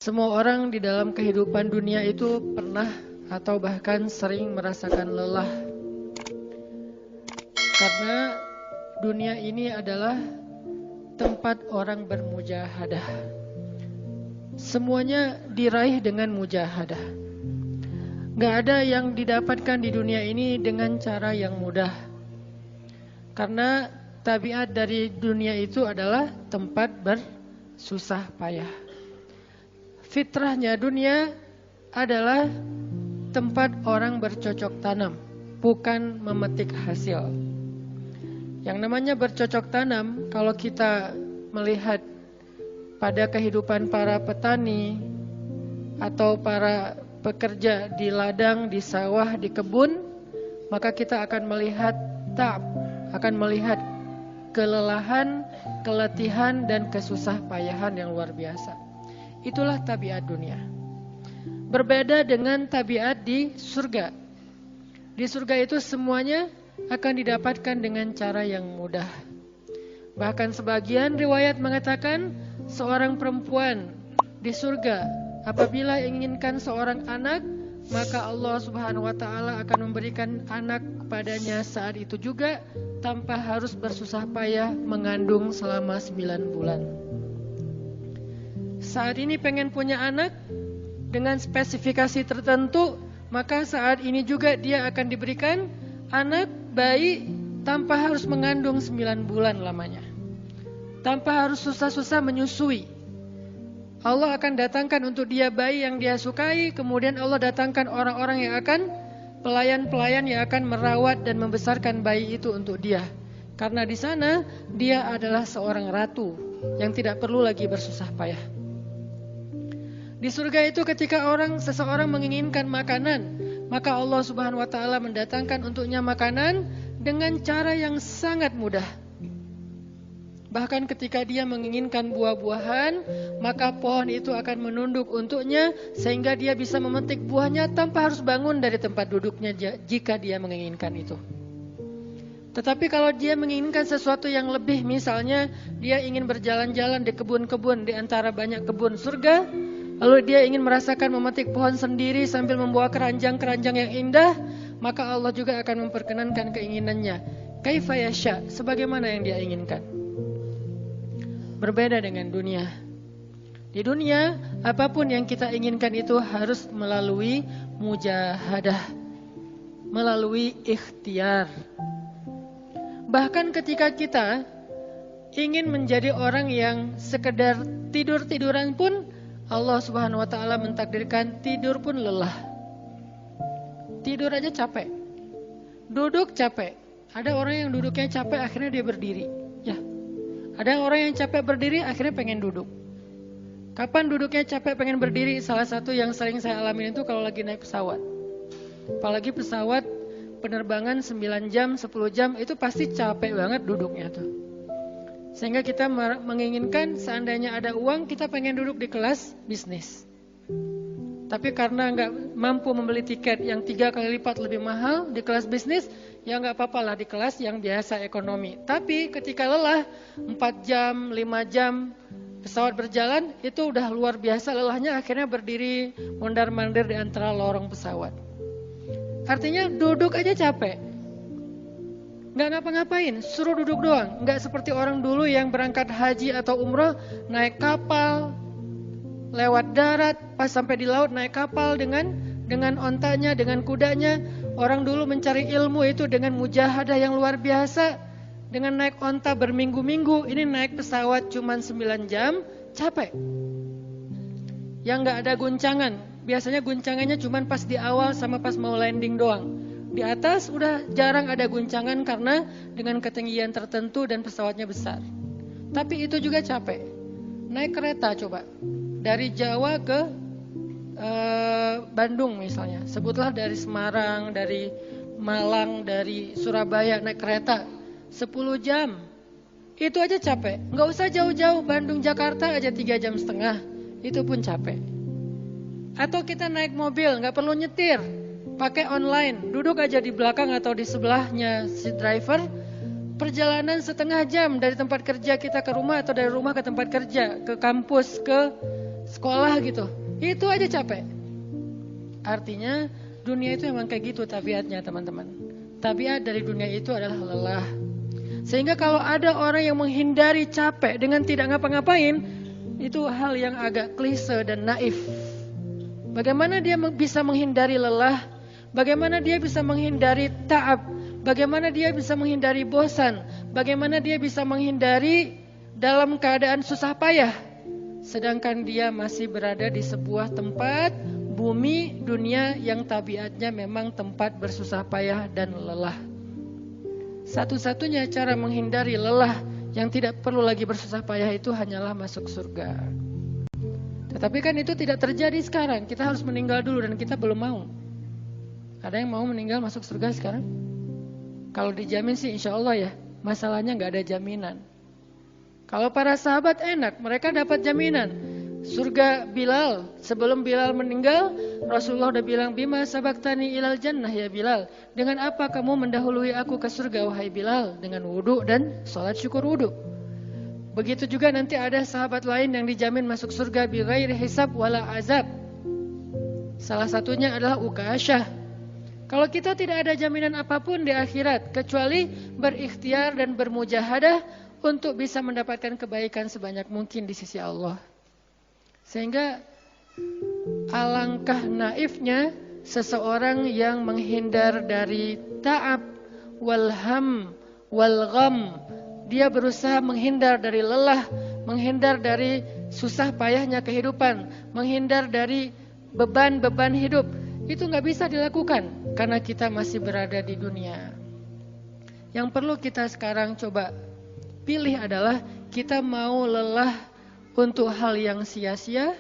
Semua orang di dalam kehidupan dunia itu pernah atau bahkan sering merasakan lelah. Karena dunia ini adalah tempat orang bermujahadah. Semuanya diraih dengan mujahadah. Gak ada yang didapatkan di dunia ini dengan cara yang mudah. Karena tabiat dari dunia itu adalah tempat bersusah payah. Fitrahnya dunia adalah tempat orang bercocok tanam, bukan memetik hasil. Yang namanya bercocok tanam, kalau kita melihat pada kehidupan para petani atau para pekerja di ladang, di sawah, di kebun, maka kita akan melihat akan melihat kelelahan, keletihan, dan kesusah payahan yang luar biasa. Itulah tabiat dunia. Berbeda dengan tabiat di surga. Di surga itu semuanya akan didapatkan dengan cara yang mudah. Bahkan sebagian riwayat mengatakan seorang perempuan di surga apabila inginkan seorang anak, maka Allah Subhanahu wa taala akan memberikan anak kepadanya saat itu juga tanpa harus bersusah payah mengandung selama 9 bulan. Saat ini pengen punya anak dengan spesifikasi tertentu, maka saat ini juga dia akan diberikan anak bayi tanpa harus mengandung 9 bulan lamanya. Tanpa harus susah-susah menyusui. Allah akan datangkan untuk dia bayi yang dia sukai, kemudian Allah datangkan orang-orang yang akan pelayan-pelayan yang akan merawat dan membesarkan bayi itu untuk dia. Karena di sana dia adalah seorang ratu yang tidak perlu lagi bersusah payah. Di surga itu ketika seseorang menginginkan makanan, maka Allah Subhanahu wa taala mendatangkan untuknya makanan dengan cara yang sangat mudah. Bahkan ketika dia menginginkan buah-buahan, maka pohon itu akan menunduk untuknya sehingga dia bisa memetik buahnya tanpa harus bangun dari tempat duduknya jika dia menginginkan itu. Tetapi kalau dia menginginkan sesuatu yang lebih, misalnya dia ingin berjalan-jalan di kebun-kebun di antara banyak kebun surga, lalu dia ingin merasakan memetik pohon sendiri sambil membawa keranjang-keranjang yang indah, maka Allah juga akan memperkenankan keinginannya. Kaifa yasha, sebagaimana yang dia inginkan. Berbeda dengan dunia. Di dunia, apapun yang kita inginkan itu harus melalui mujahadah, melalui ikhtiar. Bahkan ketika kita ingin menjadi orang yang sekedar tidur-tiduran pun, Allah Subhanahu wa taala mentakdirkan tidur pun lelah. Tidur aja capek. Duduk capek. Ada orang yang duduknya capek akhirnya dia berdiri. Ya. Ada orang yang capek berdiri akhirnya pengen duduk. Kapan duduknya capek pengen berdiri? Salah satu yang sering saya alamin itu kalau lagi naik pesawat. Apalagi pesawat penerbangan 9 jam, 10 jam itu pasti capek banget duduknya tuh. Sehingga kita menginginkan seandainya ada uang kita pengen duduk di kelas bisnis. Tapi karena nggak mampu membeli tiket yang 3 kali lipat lebih mahal di kelas bisnis, ya nggak apa-apa lah di kelas yang biasa ekonomi. Tapi ketika lelah 4 jam, 5 jam pesawat berjalan, itu udah luar biasa lelahnya, akhirnya berdiri mondar-mandir di antara lorong pesawat. Artinya duduk aja capek. Nggak ngapa-ngapain, suruh duduk doang. Nggak seperti orang dulu yang berangkat haji atau umroh, naik kapal, lewat darat, pas sampai di laut naik kapal dengan ontanya, dengan kudanya. Orang dulu mencari ilmu itu dengan mujahadah yang luar biasa. Dengan naik onta berminggu-minggu, ini naik pesawat cuma 9 jam, capek. Yang nggak ada guncangan, biasanya guncangannya cuma pas di awal sama pas mau landing doang. Di atas udah jarang ada guncangan karena dengan ketinggian tertentu dan pesawatnya besar. Tapi itu juga capek. Naik kereta coba. Dari Jawa ke Bandung misalnya. Sebutlah dari Semarang, dari Malang, dari Surabaya naik kereta 10 jam. Itu aja capek. Nggak usah jauh-jauh, Bandung Jakarta aja 3 jam setengah. Itu pun capek. Atau kita naik mobil, nggak perlu nyetir. Pakai online, duduk aja di belakang atau di sebelahnya si driver. Perjalanan setengah jam dari tempat kerja kita ke rumah atau dari rumah ke tempat kerja, ke kampus, ke sekolah gitu. Itu aja capek. Artinya dunia itu emang kayak gitu tabiatnya teman-teman. Tabiat dari dunia itu adalah lelah. Sehingga kalau ada orang yang menghindari capek dengan tidak ngapa-ngapain, itu hal yang agak klise dan naif. Bagaimana dia bisa menghindari lelah? Bagaimana dia bisa menghindari ta'ab? Bagaimana dia bisa menghindari bosan? Bagaimana dia bisa menghindari dalam keadaan susah payah? Sedangkan dia masih berada di sebuah tempat, bumi, dunia yang tabiatnya memang tempat bersusah payah dan lelah. Satu-satunya cara menghindari lelah yang tidak perlu lagi bersusah payah itu hanyalah masuk surga. Tetapi kan itu tidak terjadi sekarang. Kita harus meninggal dulu dan kita belum mau. Ada yang mau meninggal masuk surga sekarang? Kalau dijamin sih insya Allah ya. Masalahnya gak ada jaminan. Kalau para sahabat enak, mereka dapat jaminan. Surga Bilal, sebelum Bilal meninggal, Rasulullah udah bilang, Bima sabaktani ilal jannah ya Bilal. Dengan apa kamu mendahului aku ke surga wahai Bilal? Dengan wudu dan sholat syukur wudu. Begitu juga nanti ada sahabat lain yang dijamin masuk surga bighairi hisab wala azab. Salah satunya adalah Ukasyah. Kalau kita tidak ada jaminan apapun di akhirat, kecuali berikhtiar dan bermujahadah untuk bisa mendapatkan kebaikan sebanyak mungkin di sisi Allah. Sehingga alangkah naifnya seseorang yang menghindar dari ta'ab, walham, walgham. Dia berusaha menghindar dari lelah, menghindar dari susah payahnya kehidupan, menghindar dari beban-beban hidup. Itu gak bisa dilakukan karena kita masih berada di dunia. Yang perlu kita sekarang coba pilih adalah kita mau lelah untuk hal yang sia-sia?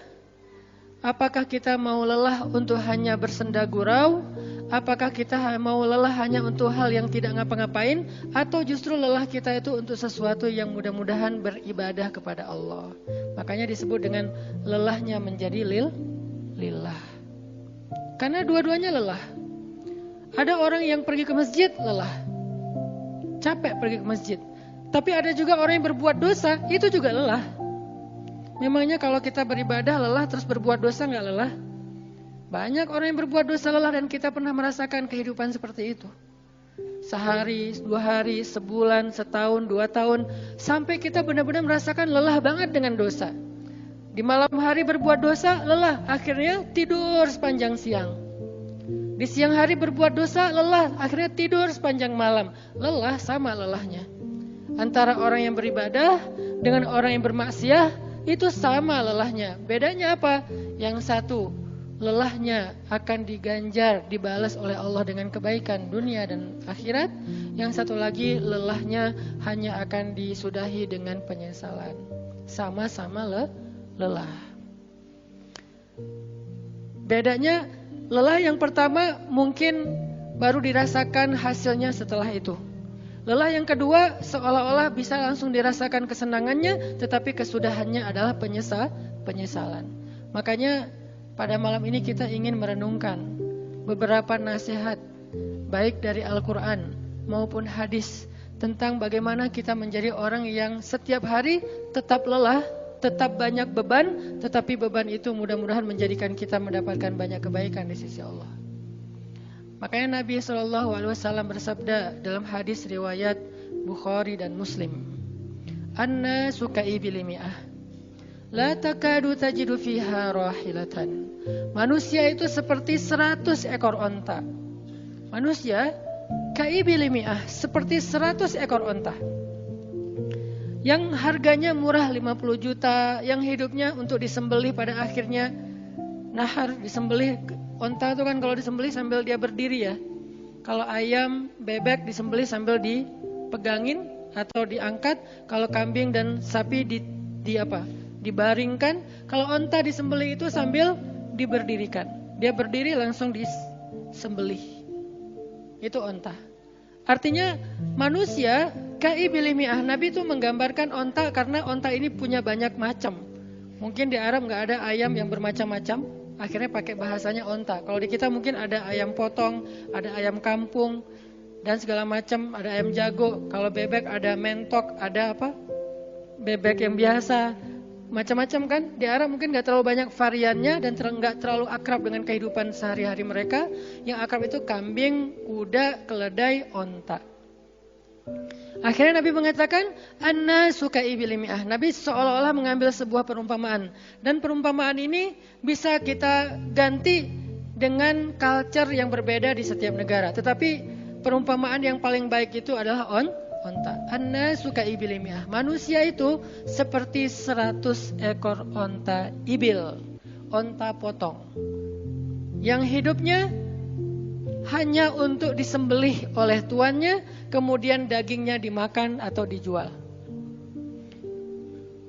Apakah kita mau lelah untuk hanya bersenda gurau? Apakah kita mau lelah hanya untuk hal yang tidak ngapa-ngapain? Atau justru lelah kita itu untuk sesuatu yang mudah-mudahan beribadah kepada Allah? Makanya disebut dengan lelahnya menjadi lillah. Karena dua-duanya lelah. Ada orang yang pergi ke masjid lelah, capek pergi ke masjid. Tapi ada juga orang yang berbuat dosa, itu juga lelah. Memangnya kalau kita beribadah lelah terus berbuat dosa gak lelah? Banyak orang yang berbuat dosa lelah dan kita pernah merasakan kehidupan seperti itu. Sehari, 2 hari, sebulan, setahun, 2 tahun. Sampai kita benar-benar merasakan lelah banget dengan dosa. Di malam hari berbuat dosa, lelah. Akhirnya tidur sepanjang siang. Di siang hari berbuat dosa, lelah. Akhirnya tidur sepanjang malam. Lelah sama lelahnya. Antara orang yang beribadah dengan orang yang bermaksiat itu sama lelahnya. Bedanya apa? Yang satu, lelahnya akan diganjar, dibalas oleh Allah dengan kebaikan dunia dan akhirat. Yang satu lagi, lelahnya hanya akan disudahi dengan penyesalan. Sama-sama lelah. Bedanya, lelah yang pertama mungkin baru dirasakan hasilnya setelah itu. Lelah yang kedua seolah-olah bisa langsung dirasakan kesenangannya, tetapi kesudahannya adalah penyesalan. Makanya pada malam ini kita ingin merenungkan beberapa nasihat baik dari Al-Quran maupun hadis tentang bagaimana kita menjadi orang yang setiap hari tetap lelah, tetap banyak beban, tetapi beban itu mudah-mudahan menjadikan kita mendapatkan banyak kebaikan di sisi Allah. Makanya Nabi SAW bersabda dalam hadis riwayat Bukhari dan Muslim, An-nasu ka'ibili mi'ah, la takadu tajidu fiha rahilatan. Manusia itu seperti 100 ekor onta. Manusia ka'ibili mi'ah, seperti 100 ekor onta. Yang harganya murah 50 juta, yang hidupnya untuk disembelih pada akhirnya nahar, disembelih. Onta itu kan kalau disembelih sambil dia berdiri ya. Kalau ayam, bebek disembelih sambil dipegangin atau diangkat. Kalau kambing dan sapi dibaringkan. Kalau onta disembelih itu sambil diberdirikan. Dia berdiri langsung disembelih. Itu onta. Artinya manusia ka'ibili mi'ah. Nabi itu menggambarkan onta karena onta ini punya banyak macam. Mungkin di Arab gak ada ayam yang bermacam-macam. Akhirnya pakai bahasanya onta. Kalau di kita mungkin ada ayam potong, ada ayam kampung, dan segala macam. Ada ayam jago. Kalau bebek ada mentok, ada apa? Bebek yang biasa. macam-macam kan. Di Arab mungkin gak terlalu banyak variannya dan gak terlalu akrab dengan kehidupan sehari-hari mereka. Yang akrab itu kambing, kuda, keledai, onta. Akhirnya Nabi mengatakan, an-nasu ka'ibili mi'ah. Nabi seolah-olah mengambil sebuah perumpamaan. Dan perumpamaan ini bisa kita ganti dengan culture yang berbeda di setiap negara. Tetapi perumpamaan yang paling baik itu adalah onta. An-nasu ka'ibili mi'ah. Manusia itu seperti 100 ekor onta ibil. Onta potong. Yang hidupnya hanya untuk disembelih oleh tuannya, kemudian dagingnya dimakan atau dijual.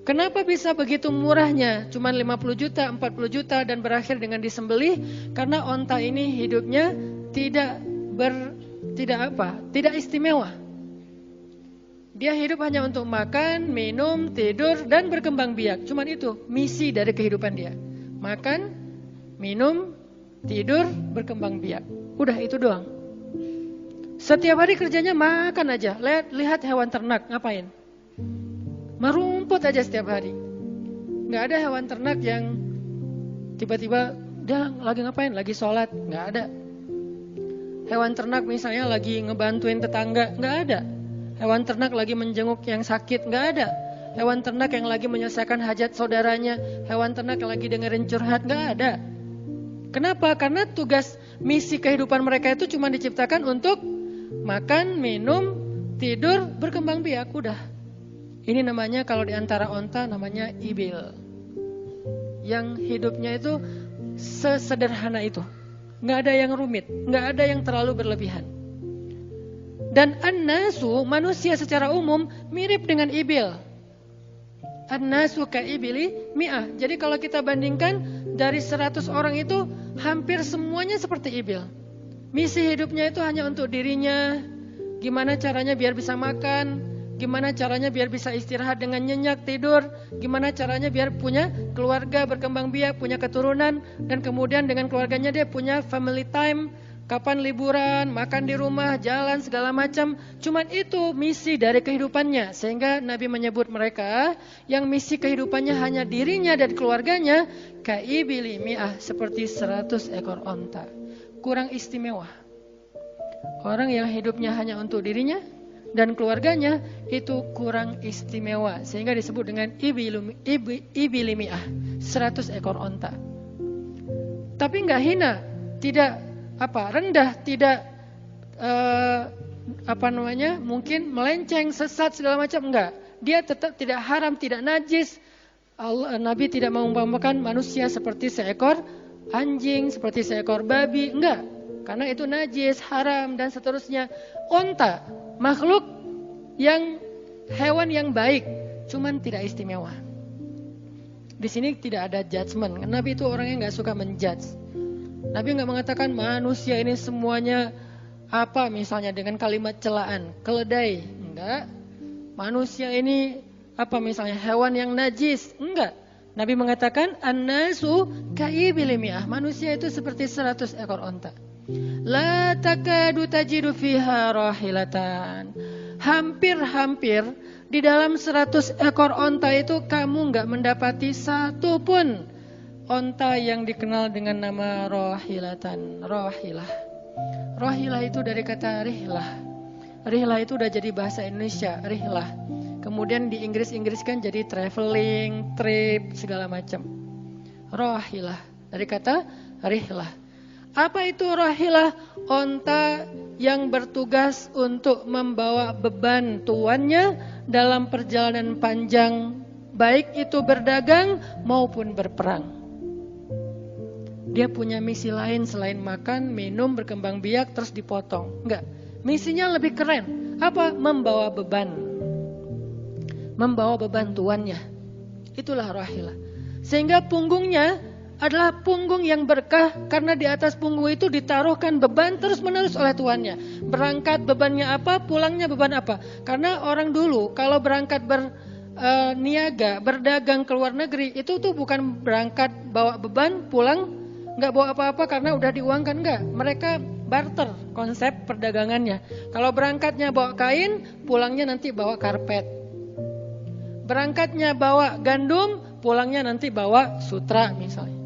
Kenapa bisa begitu murahnya? Cuman 50 juta, 40 juta dan berakhir dengan disembelih? Karena onta ini hidupnya tidak istimewa. Dia hidup hanya untuk makan, minum, tidur, dan berkembang biak. Cuman itu misi dari kehidupan dia. Makan, minum, tidur, berkembang biak. Udah itu doang. Setiap hari kerjanya makan aja. Lihat hewan ternak ngapain? Merumput aja setiap hari. Gak ada hewan ternak yang tiba-tiba dia lagi ngapain? Lagi sholat. Gak ada. Hewan ternak misalnya lagi ngebantuin tetangga. Gak ada. Hewan ternak lagi menjenguk yang sakit. Gak ada. Hewan ternak yang lagi menyelesaikan hajat saudaranya. Hewan ternak yang lagi dengerin curhat. Gak ada. Kenapa? Karena tugas misi kehidupan mereka itu cuma diciptakan untuk makan, minum, tidur, berkembang biak. Udah. Ini namanya kalau di antara onta namanya ibil. Yang hidupnya itu sesederhana itu. Nggak ada yang rumit, nggak ada yang terlalu berlebihan. Dan an-nasu, manusia secara umum mirip dengan ibil. An-nasu ka'ibili mi'ah. Jadi kalau kita bandingkan dari 100 orang itu hampir semuanya seperti ibil. Misi hidupnya itu hanya untuk dirinya. Gimana caranya biar bisa makan, gimana caranya biar bisa istirahat dengan nyenyak, tidur, gimana caranya biar punya keluarga, berkembang biak, punya keturunan, dan kemudian dengan keluarganya dia punya family time, kapan liburan, makan di rumah, jalan, segala macam. Cuman itu misi dari kehidupannya. Sehingga Nabi menyebut mereka yang misi kehidupannya hanya dirinya dan keluarganya, ka'ibili mi'ah, seperti 100 ekor onta. Kurang istimewa. Orang yang hidupnya hanya untuk dirinya dan keluarganya itu kurang istimewa. Sehingga disebut dengan ibili mi'ah, 100 ekor onta. Tapi enggak hina, tidak rendah, tidak mungkin melenceng, sesat segala macam, enggak. Dia tetap tidak haram, tidak najis. Nabi tidak mengumpamakan manusia seperti seekor anjing, seperti seekor babi, enggak. Karena itu najis, haram dan seterusnya. Onta, makhluk yang hewan yang baik, cuman tidak istimewa. Di sini tidak ada judgement. Nabi itu orangnya enggak suka menjudge. Nabi enggak mengatakan manusia ini semuanya misalnya dengan kalimat celaan, keledai, enggak. Manusia ini misalnya hewan yang najis, enggak. Nabi mengatakan an-nasu ka'ibili mi'ah, manusia itu seperti 100 ekor onta. La takadu tajidu fiha rahilatan. Hampir-hampir di dalam 100 ekor onta itu kamu enggak mendapati satu pun onta yang dikenal dengan nama rohilatan. Rohilah itu dari kata rihlah. Rihlah itu udah jadi bahasa Indonesia, rihlah. Kemudian di Inggris-Inggriskan jadi traveling, trip, segala macam. Rohilah dari kata rihlah. Apa itu rohilah? Onta yang bertugas untuk membawa beban tuannya dalam perjalanan panjang, baik itu berdagang maupun berperang. Dia punya misi lain selain makan, minum, berkembang biak, terus dipotong. Enggak, misinya lebih keren. Apa? Membawa beban. Membawa beban tuannya. Itulah rahilah. Sehingga punggungnya adalah punggung yang berkah, karena di atas punggung itu ditaruhkan beban terus menerus oleh tuannya. Berangkat bebannya apa, pulangnya beban apa. Karena orang dulu kalau berangkat berniaga, berdagang ke luar negeri, itu tuh bukan berangkat bawa beban, pulang nggak bawa apa-apa karena udah diuangkan, enggak. Mereka barter konsep perdagangannya. Kalau berangkatnya bawa kain, pulangnya nanti bawa karpet. Berangkatnya bawa gandum, pulangnya nanti bawa sutra misalnya.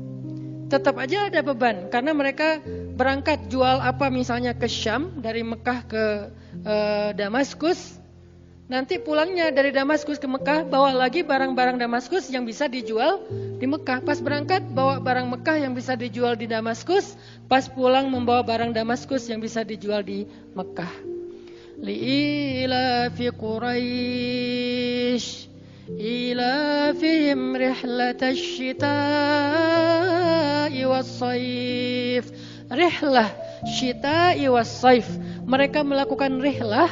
Tetap aja ada beban karena mereka berangkat jual apa misalnya ke Syam dari Mekah ke Damaskus. Nanti pulangnya dari Damaskus ke Mekah bawa lagi barang-barang Damaskus yang bisa dijual di Mekah. Pas berangkat bawa barang Mekah yang bisa dijual di Damaskus, pas pulang membawa barang Damaskus yang bisa dijual di Mekah. Li'ilafi Quraisy إيلافهم رحلة الشتاء والصيف. Rihlah syita'i wassaif. Mereka melakukan rihlah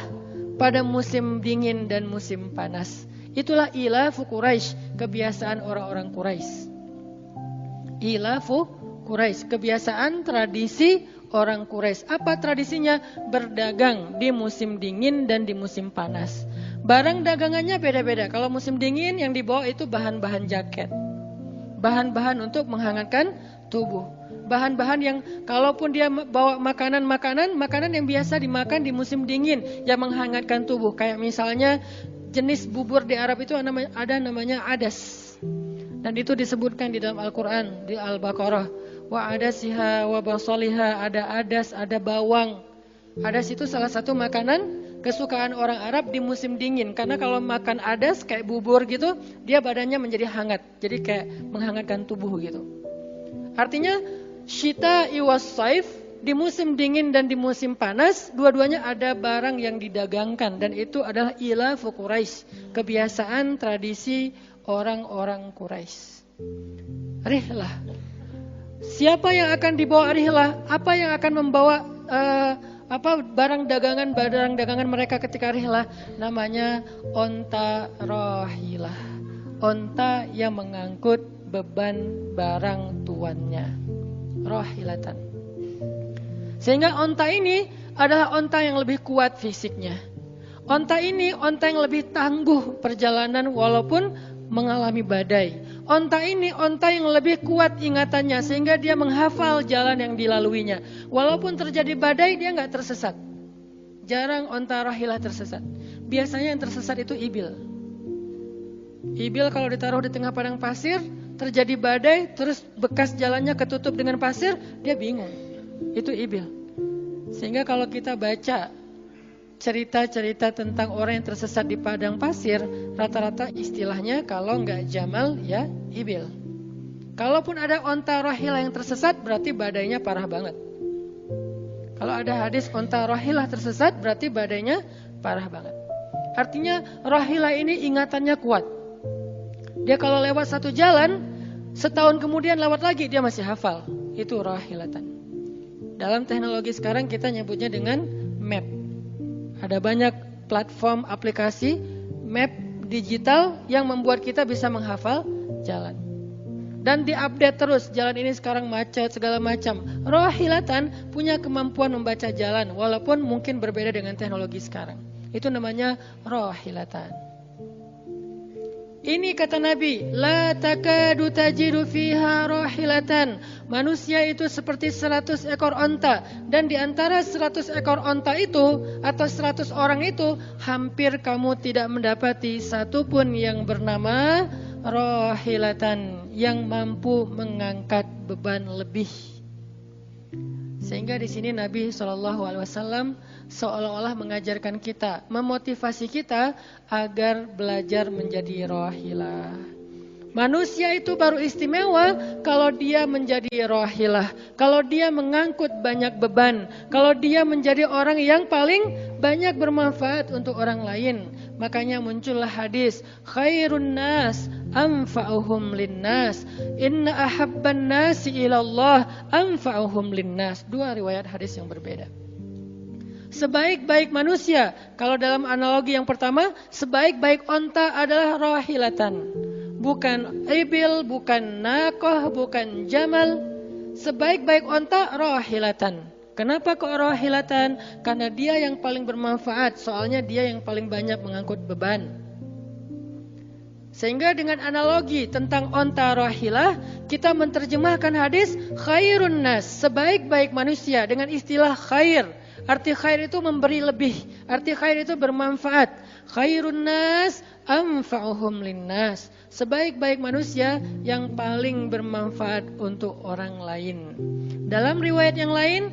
pada musim dingin dan musim panas. Itulah ilafu Quraisy, kebiasaan orang-orang Quraisy. Ilafu Quraisy, kebiasaan tradisi orang Quraisy. Apa tradisinya? Berdagang di musim dingin dan di musim panas. Barang dagangannya beda-beda. Kalau musim dingin yang dibawa itu bahan-bahan jaket. Bahan-bahan untuk menghangatkan tubuh. Bahan-bahan yang kalaupun dia bawa makanan yang biasa dimakan di musim dingin yang menghangatkan tubuh. Kayak misalnya jenis bubur di Arab itu ada namanya adas. Dan itu disebutkan di dalam Al-Quran, di Al-Baqarah. Wa adasiha wa basaliha, ada adas, ada bawang. Adas itu salah satu makanan kesukaan orang Arab di musim dingin. Karena kalau makan adas kayak bubur gitu, dia badannya menjadi hangat. Jadi kayak menghangatkan tubuh gitu. Artinya syita'i was-saif, di musim dingin dan di musim panas, dua-duanya ada barang yang didagangkan. Dan itu adalah ilafu Quraisy, kebiasaan tradisi orang-orang Quraisy. Rihlah. Siapa yang akan dibawa rihlah? Apa yang akan membawa barang dagangan mereka ketika rihlah? Namanya onta rohilah. Onta yang mengangkut beban barang tuannya. Rohilatan. Sehingga onta ini adalah onta yang lebih kuat fisiknya. Onta ini onta yang lebih tangguh perjalanan walaupun mengalami badai. Onta ini onta yang lebih kuat ingatannya sehingga dia menghafal jalan yang dilaluinya. Walaupun terjadi badai dia nggak tersesat. Jarang onta rahilah tersesat. Biasanya yang tersesat itu ibil. Ibil kalau ditaruh di tengah padang pasir, terjadi badai, terus bekas jalannya ketutup dengan pasir, dia bingung. Itu ibil. Sehingga kalau kita baca cerita-cerita tentang orang yang tersesat di padang pasir, rata-rata istilahnya kalau nggak jamal ya ibil. Kalaupun ada onta rahilah yang tersesat, berarti badainya parah banget. Kalau ada hadis onta rahilah tersesat, berarti badainya parah banget. Artinya rahilah ini ingatannya kuat. Dia kalau lewat satu jalan, setahun kemudian lewat lagi dia masih hafal. Itu rahilatan. Dalam teknologi sekarang kita nyebutnya dengan map. Ada banyak platform aplikasi map digital yang membuat kita bisa menghafal jalan. Dan diupdate terus, jalan ini sekarang macet segala macam. Rahilatan punya kemampuan membaca jalan walaupun mungkin berbeda dengan teknologi sekarang. Itu namanya rahilatan. Ini kata Nabi, la takadu tajidu fiha rahilatan. Manusia itu seperti 100 ekor onta. Dan di antara 100 ekor onta itu, atau 100 orang itu, hampir kamu tidak mendapati satupun yang bernama rahilatan, yang mampu mengangkat beban lebih. Sehingga di sini Nabi SAW seolah-olah mengajarkan kita, memotivasi kita agar belajar menjadi rahilah. Manusia itu baru istimewa kalau dia menjadi rahilah, kalau dia mengangkut banyak beban, kalau dia menjadi orang yang paling banyak bermanfaat untuk orang lain. Makanya muncullah hadis, khairun nas anfa'uhum linnas, inna ahabban nasi ilallah anfa'uhum linnas. Dua riwayat hadis yang berbeda. Sebaik-baik manusia, kalau dalam analogi yang pertama, sebaik-baik onta adalah rahilatan. Bukan ibil, bukan naqah, bukan jamal. Sebaik-baik onta rahilatan. Kenapa kok rahilatan? Karena dia yang paling bermanfaat, soalnya dia yang paling banyak mengangkut beban. Sehingga dengan analogi tentang onta rahilah, kita menerjemahkan hadis khairun nas, sebaik-baik manusia dengan istilah khair. Arti khair itu memberi lebih, arti khair itu bermanfaat. Khairun nas anfa'uhum linnas. sebaik-baik manusia yang paling bermanfaat untuk orang lain. Dalam riwayat yang lain,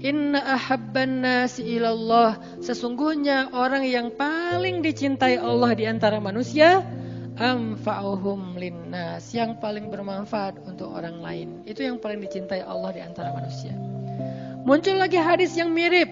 inna ahabban nasi ilallah, sesungguhnya orang yang paling dicintai Allah di antara manusia, anfa'uhum linnas, yang paling bermanfaat untuk orang lain. Itu yang paling dicintai Allah di antara manusia. Muncul lagi hadis yang mirip,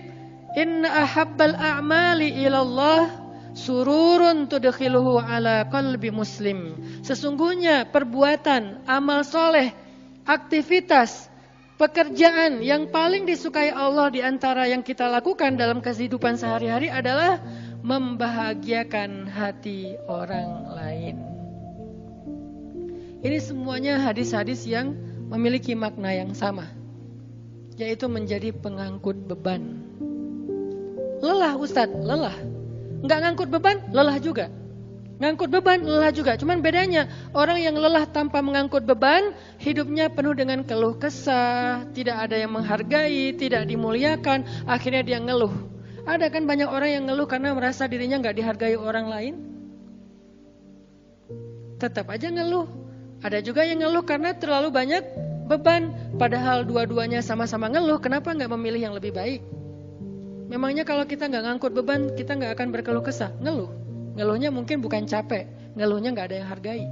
inna ahabbal a'mali ilallah sururun tudkhiluhu ala qalbi muslim. Sesungguhnya perbuatan, amal soleh, aktivitas, pekerjaan yang paling disukai Allah di antara yang kita lakukan dalam kehidupan sehari-hari adalah membahagiakan hati orang lain. Ini semuanya hadis-hadis yang memiliki makna yang sama, yaitu menjadi pengangkut beban. Lelah Ustadz, lelah. Nggak ngangkut beban, lelah juga. Ngangkut beban, lelah juga. Cuman bedanya, orang yang lelah tanpa mengangkut beban, hidupnya penuh dengan keluh kesah, tidak ada yang menghargai, tidak dimuliakan, akhirnya dia ngeluh. Ada kan banyak orang yang ngeluh karena merasa dirinya nggak dihargai orang lain? Tetap aja ngeluh. Ada juga yang ngeluh karena terlalu banyak beban. Padahal dua-duanya sama-sama ngeluh, kenapa nggak memilih yang lebih baik? Memangnya kalau kita nggak ngangkut beban, kita nggak akan berkeluh kesah, ngeluh. Ngeluhnya mungkin bukan capek, ngeluhnya nggak ada yang hargai.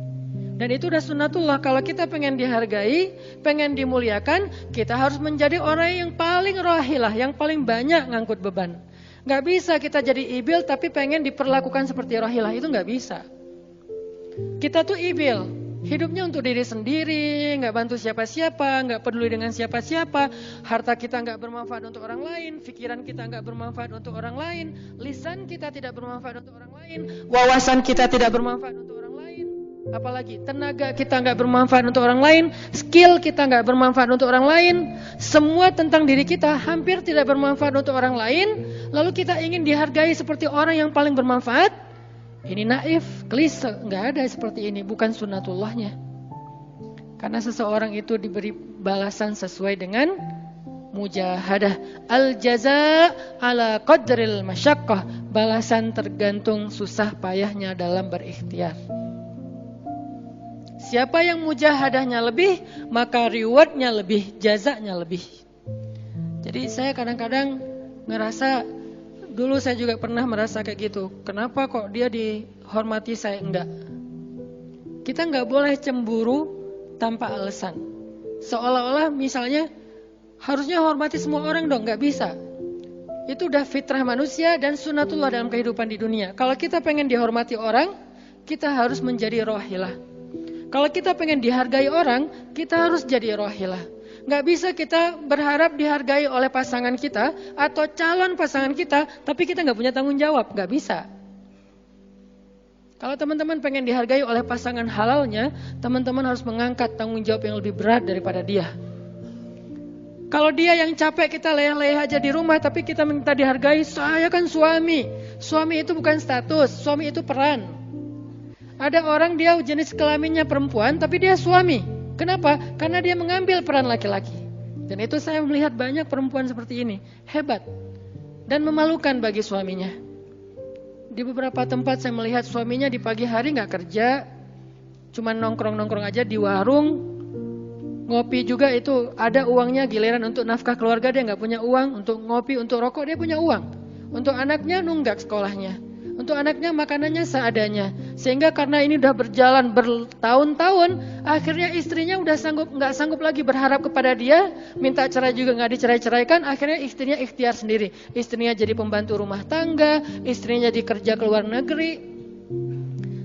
Dan itu udah sunnatullah, kalau kita pengen dihargai, pengen dimuliakan, kita harus menjadi orang yang paling rahilah, yang paling banyak ngangkut beban. Nggak bisa kita jadi ibil tapi pengen diperlakukan seperti rahilah, itu nggak bisa. Kita tuh ibil. Hidupnya untuk diri sendiri, nggak bantu siapa-siapa, nggak peduli dengan siapa-siapa. Harta kita nggak bermanfaat untuk orang lain, pikiran kita nggak bermanfaat untuk orang lain, lisan kita tidak bermanfaat untuk orang lain, wawasan kita tidak bermanfaat untuk orang lain. Apalagi tenaga kita nggak bermanfaat untuk orang lain, skill kita nggak bermanfaat untuk orang lain. Semua tentang diri kita hampir tidak bermanfaat untuk orang lain. Lalu kita ingin dihargai seperti orang yang paling bermanfaat. Ini naif, klise, nggak ada seperti ini, bukan sunnatullahnya. Karena seseorang itu diberi balasan sesuai dengan mujahadah. Al-jaza ala qadril masyaqqah, balasan tergantung susah payahnya dalam berikhtiar. Siapa yang mujahadahnya lebih, maka rewardnya lebih, jazanya lebih. Jadi saya kadang-kadang ngerasa, dulu saya juga pernah merasa kayak gitu. Kenapa kok dia dihormati saya enggak? Kita enggak boleh cemburu tanpa alasan. Seolah-olah misalnya harusnya hormati semua orang dong, enggak bisa. Itu udah fitrah manusia dan sunnatullah dalam kehidupan di dunia. Kalau kita pengen dihormati orang, kita harus menjadi rahilah. Kalau kita pengen dihargai orang, kita harus jadi rahilah. Nggak bisa kita berharap dihargai oleh pasangan kita atau calon pasangan kita, tapi kita nggak punya tanggung jawab, nggak bisa. Kalau teman-teman pengen dihargai oleh pasangan halalnya, teman-teman harus mengangkat tanggung jawab yang lebih berat daripada dia. Kalau dia yang capek, kita leyeh-leyeh aja di rumah, tapi kita minta dihargai, saya kan suami. Suami itu bukan status, suami itu peran. Ada orang dia jenis kelaminnya perempuan, tapi dia suami. Kenapa? Karena dia mengambil peran laki-laki. Dan itu saya melihat banyak perempuan seperti ini. Hebat. Dan memalukan bagi suaminya. Di beberapa tempat saya melihat suaminya di pagi hari gak kerja. Cuma nongkrong-nongkrong aja di warung. Ngopi juga itu ada uangnya, giliran untuk nafkah keluarga dia gak punya uang. Untuk ngopi, untuk rokok dia punya uang. Untuk anaknya nunggak sekolahnya. Untuk anaknya makanannya seadanya. Sehingga karena ini udah berjalan bertahun-tahun, akhirnya istrinya udah nggak sanggup lagi berharap kepada dia, minta cerai juga nggak dicerai-ceraikan, akhirnya istrinya ikhtiar sendiri. Istrinya jadi pembantu rumah tangga, istrinya jadi kerja ke luar negeri.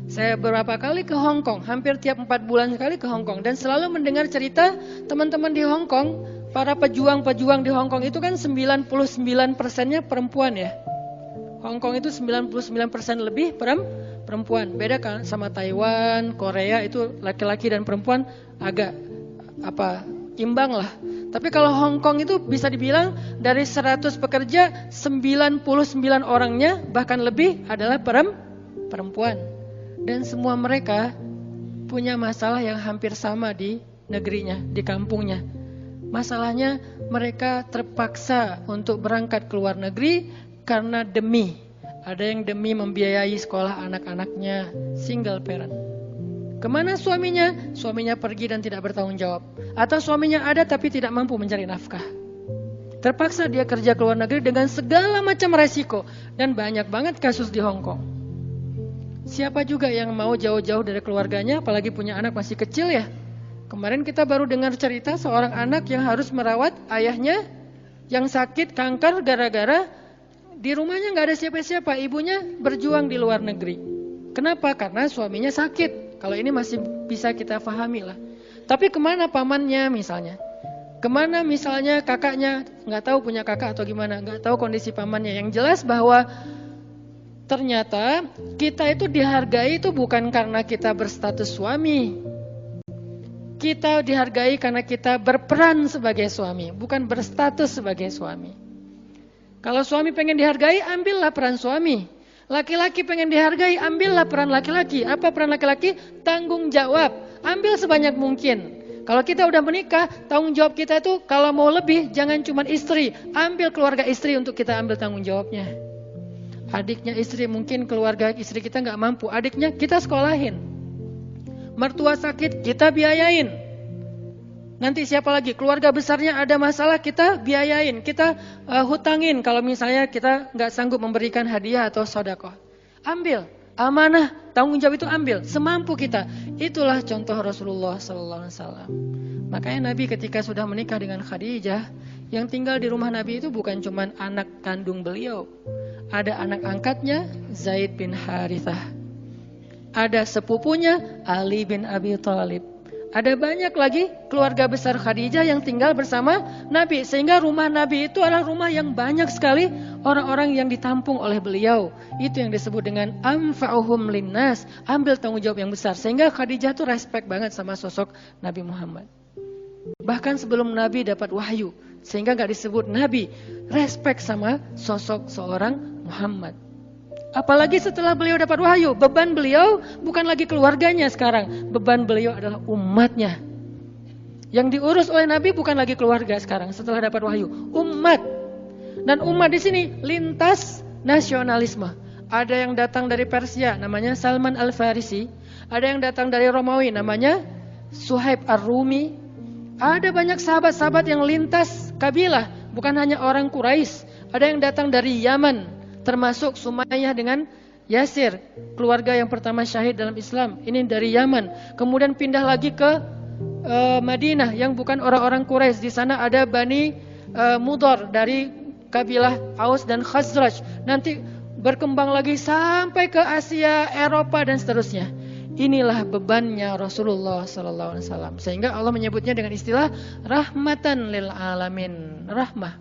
Saya beberapa kali ke Hong Kong, hampir tiap 4 bulan sekali ke Hong Kong, dan selalu mendengar cerita teman-teman di Hong Kong, para pejuang-pejuang di Hong Kong itu kan 99%-nya perempuan ya. Hong Kong itu 99% lebih perempuan. Beda kan sama Taiwan, Korea itu laki-laki dan perempuan agak imbang lah. Tapi kalau Hong Kong itu bisa dibilang dari 100 pekerja 99 orangnya bahkan lebih adalah perempuan. Dan semua mereka punya masalah yang hampir sama di negerinya, di kampungnya. Masalahnya mereka terpaksa untuk berangkat ke luar negeri karena ada yang demi membiayai sekolah anak-anaknya, single parent. Kemana suaminya? Suaminya pergi dan tidak bertanggung jawab. Atau suaminya ada tapi tidak mampu mencari nafkah. Terpaksa dia kerja ke luar negeri dengan segala macam resiko. Dan banyak banget kasus di Hong Kong. Siapa juga yang mau jauh-jauh dari keluarganya, apalagi punya anak masih kecil ya. Kemarin kita baru dengar cerita seorang anak yang harus merawat ayahnya yang sakit kanker gara-gara di rumahnya nggak ada siapa-siapa. Ibunya berjuang di luar negeri. Kenapa? Karena suaminya sakit. Kalau ini masih bisa kita pahami lah. Tapi kemana pamannya misalnya? Kemana misalnya kakaknya? Nggak tahu punya kakak atau gimana. Nggak tahu kondisi pamannya. Yang jelas bahwa ternyata kita itu dihargai itu bukan karena kita berstatus suami. Kita dihargai karena kita berperan sebagai suami. Bukan berstatus sebagai suami. Kalau suami pengen dihargai, ambillah peran suami. Laki-laki pengen dihargai, ambillah peran laki-laki. Apa peran laki-laki? Tanggung jawab. Ambil sebanyak mungkin. Kalau kita udah menikah, tanggung jawab kita itu kalau mau lebih, jangan cuma istri. Ambil keluarga istri untuk kita ambil tanggung jawabnya. Adiknya istri, mungkin keluarga istri kita nggak mampu. Adiknya kita sekolahin. Mertua sakit, kita biayain. Nanti siapa lagi? Keluarga besarnya ada masalah, kita biayain, kita hutangin. Kalau misalnya kita nggak sanggup memberikan hadiah atau sedekah, ambil amanah, tanggung jawab itu ambil semampu kita. Itulah contoh Rasulullah SAW. Makanya Nabi ketika sudah menikah dengan Khadijah, yang tinggal di rumah Nabi itu bukan cuma anak kandung beliau, ada anak angkatnya Zaid bin Harithah, ada sepupunya Ali bin Abi Thalib. Ada banyak lagi keluarga besar Khadijah yang tinggal bersama Nabi. Sehingga rumah Nabi itu adalah rumah yang banyak sekali orang-orang yang ditampung oleh beliau. Itu yang disebut dengan anfa'uhum linnas. Ambil tanggung jawab yang besar. Sehingga Khadijah tuh respect banget sama sosok Nabi Muhammad. Bahkan sebelum Nabi dapat wahyu. Sehingga gak disebut Nabi. Respect sama sosok seorang Muhammad. Apalagi setelah beliau dapat wahyu, beban beliau bukan lagi keluarganya sekarang. Beban beliau adalah umatnya. Yang diurus oleh Nabi bukan lagi keluarga sekarang setelah dapat wahyu. Umat. Dan umat di sini lintas nasionalisme. Ada yang datang dari Persia, namanya Salman Al-Farisi. Ada yang datang dari Romawi, namanya Suhaib Ar-Rumi. Ada banyak sahabat-sahabat yang lintas kabilah, bukan hanya orang Quraisy. Ada yang datang dari Yaman, termasuk Sumayyah dengan Yasir, keluarga yang pertama syahid dalam Islam. Ini dari Yaman. Kemudian pindah lagi ke Madinah yang bukan orang-orang Quraisy. Di sana ada Bani Mudhar dari kabilah Aus dan Khazraj. Nanti berkembang lagi sampai ke Asia, Eropa dan seterusnya. Inilah bebannya Rasulullah SAW. Sehingga Allah menyebutnya dengan istilah rahmatan lil alamin. Rahmah.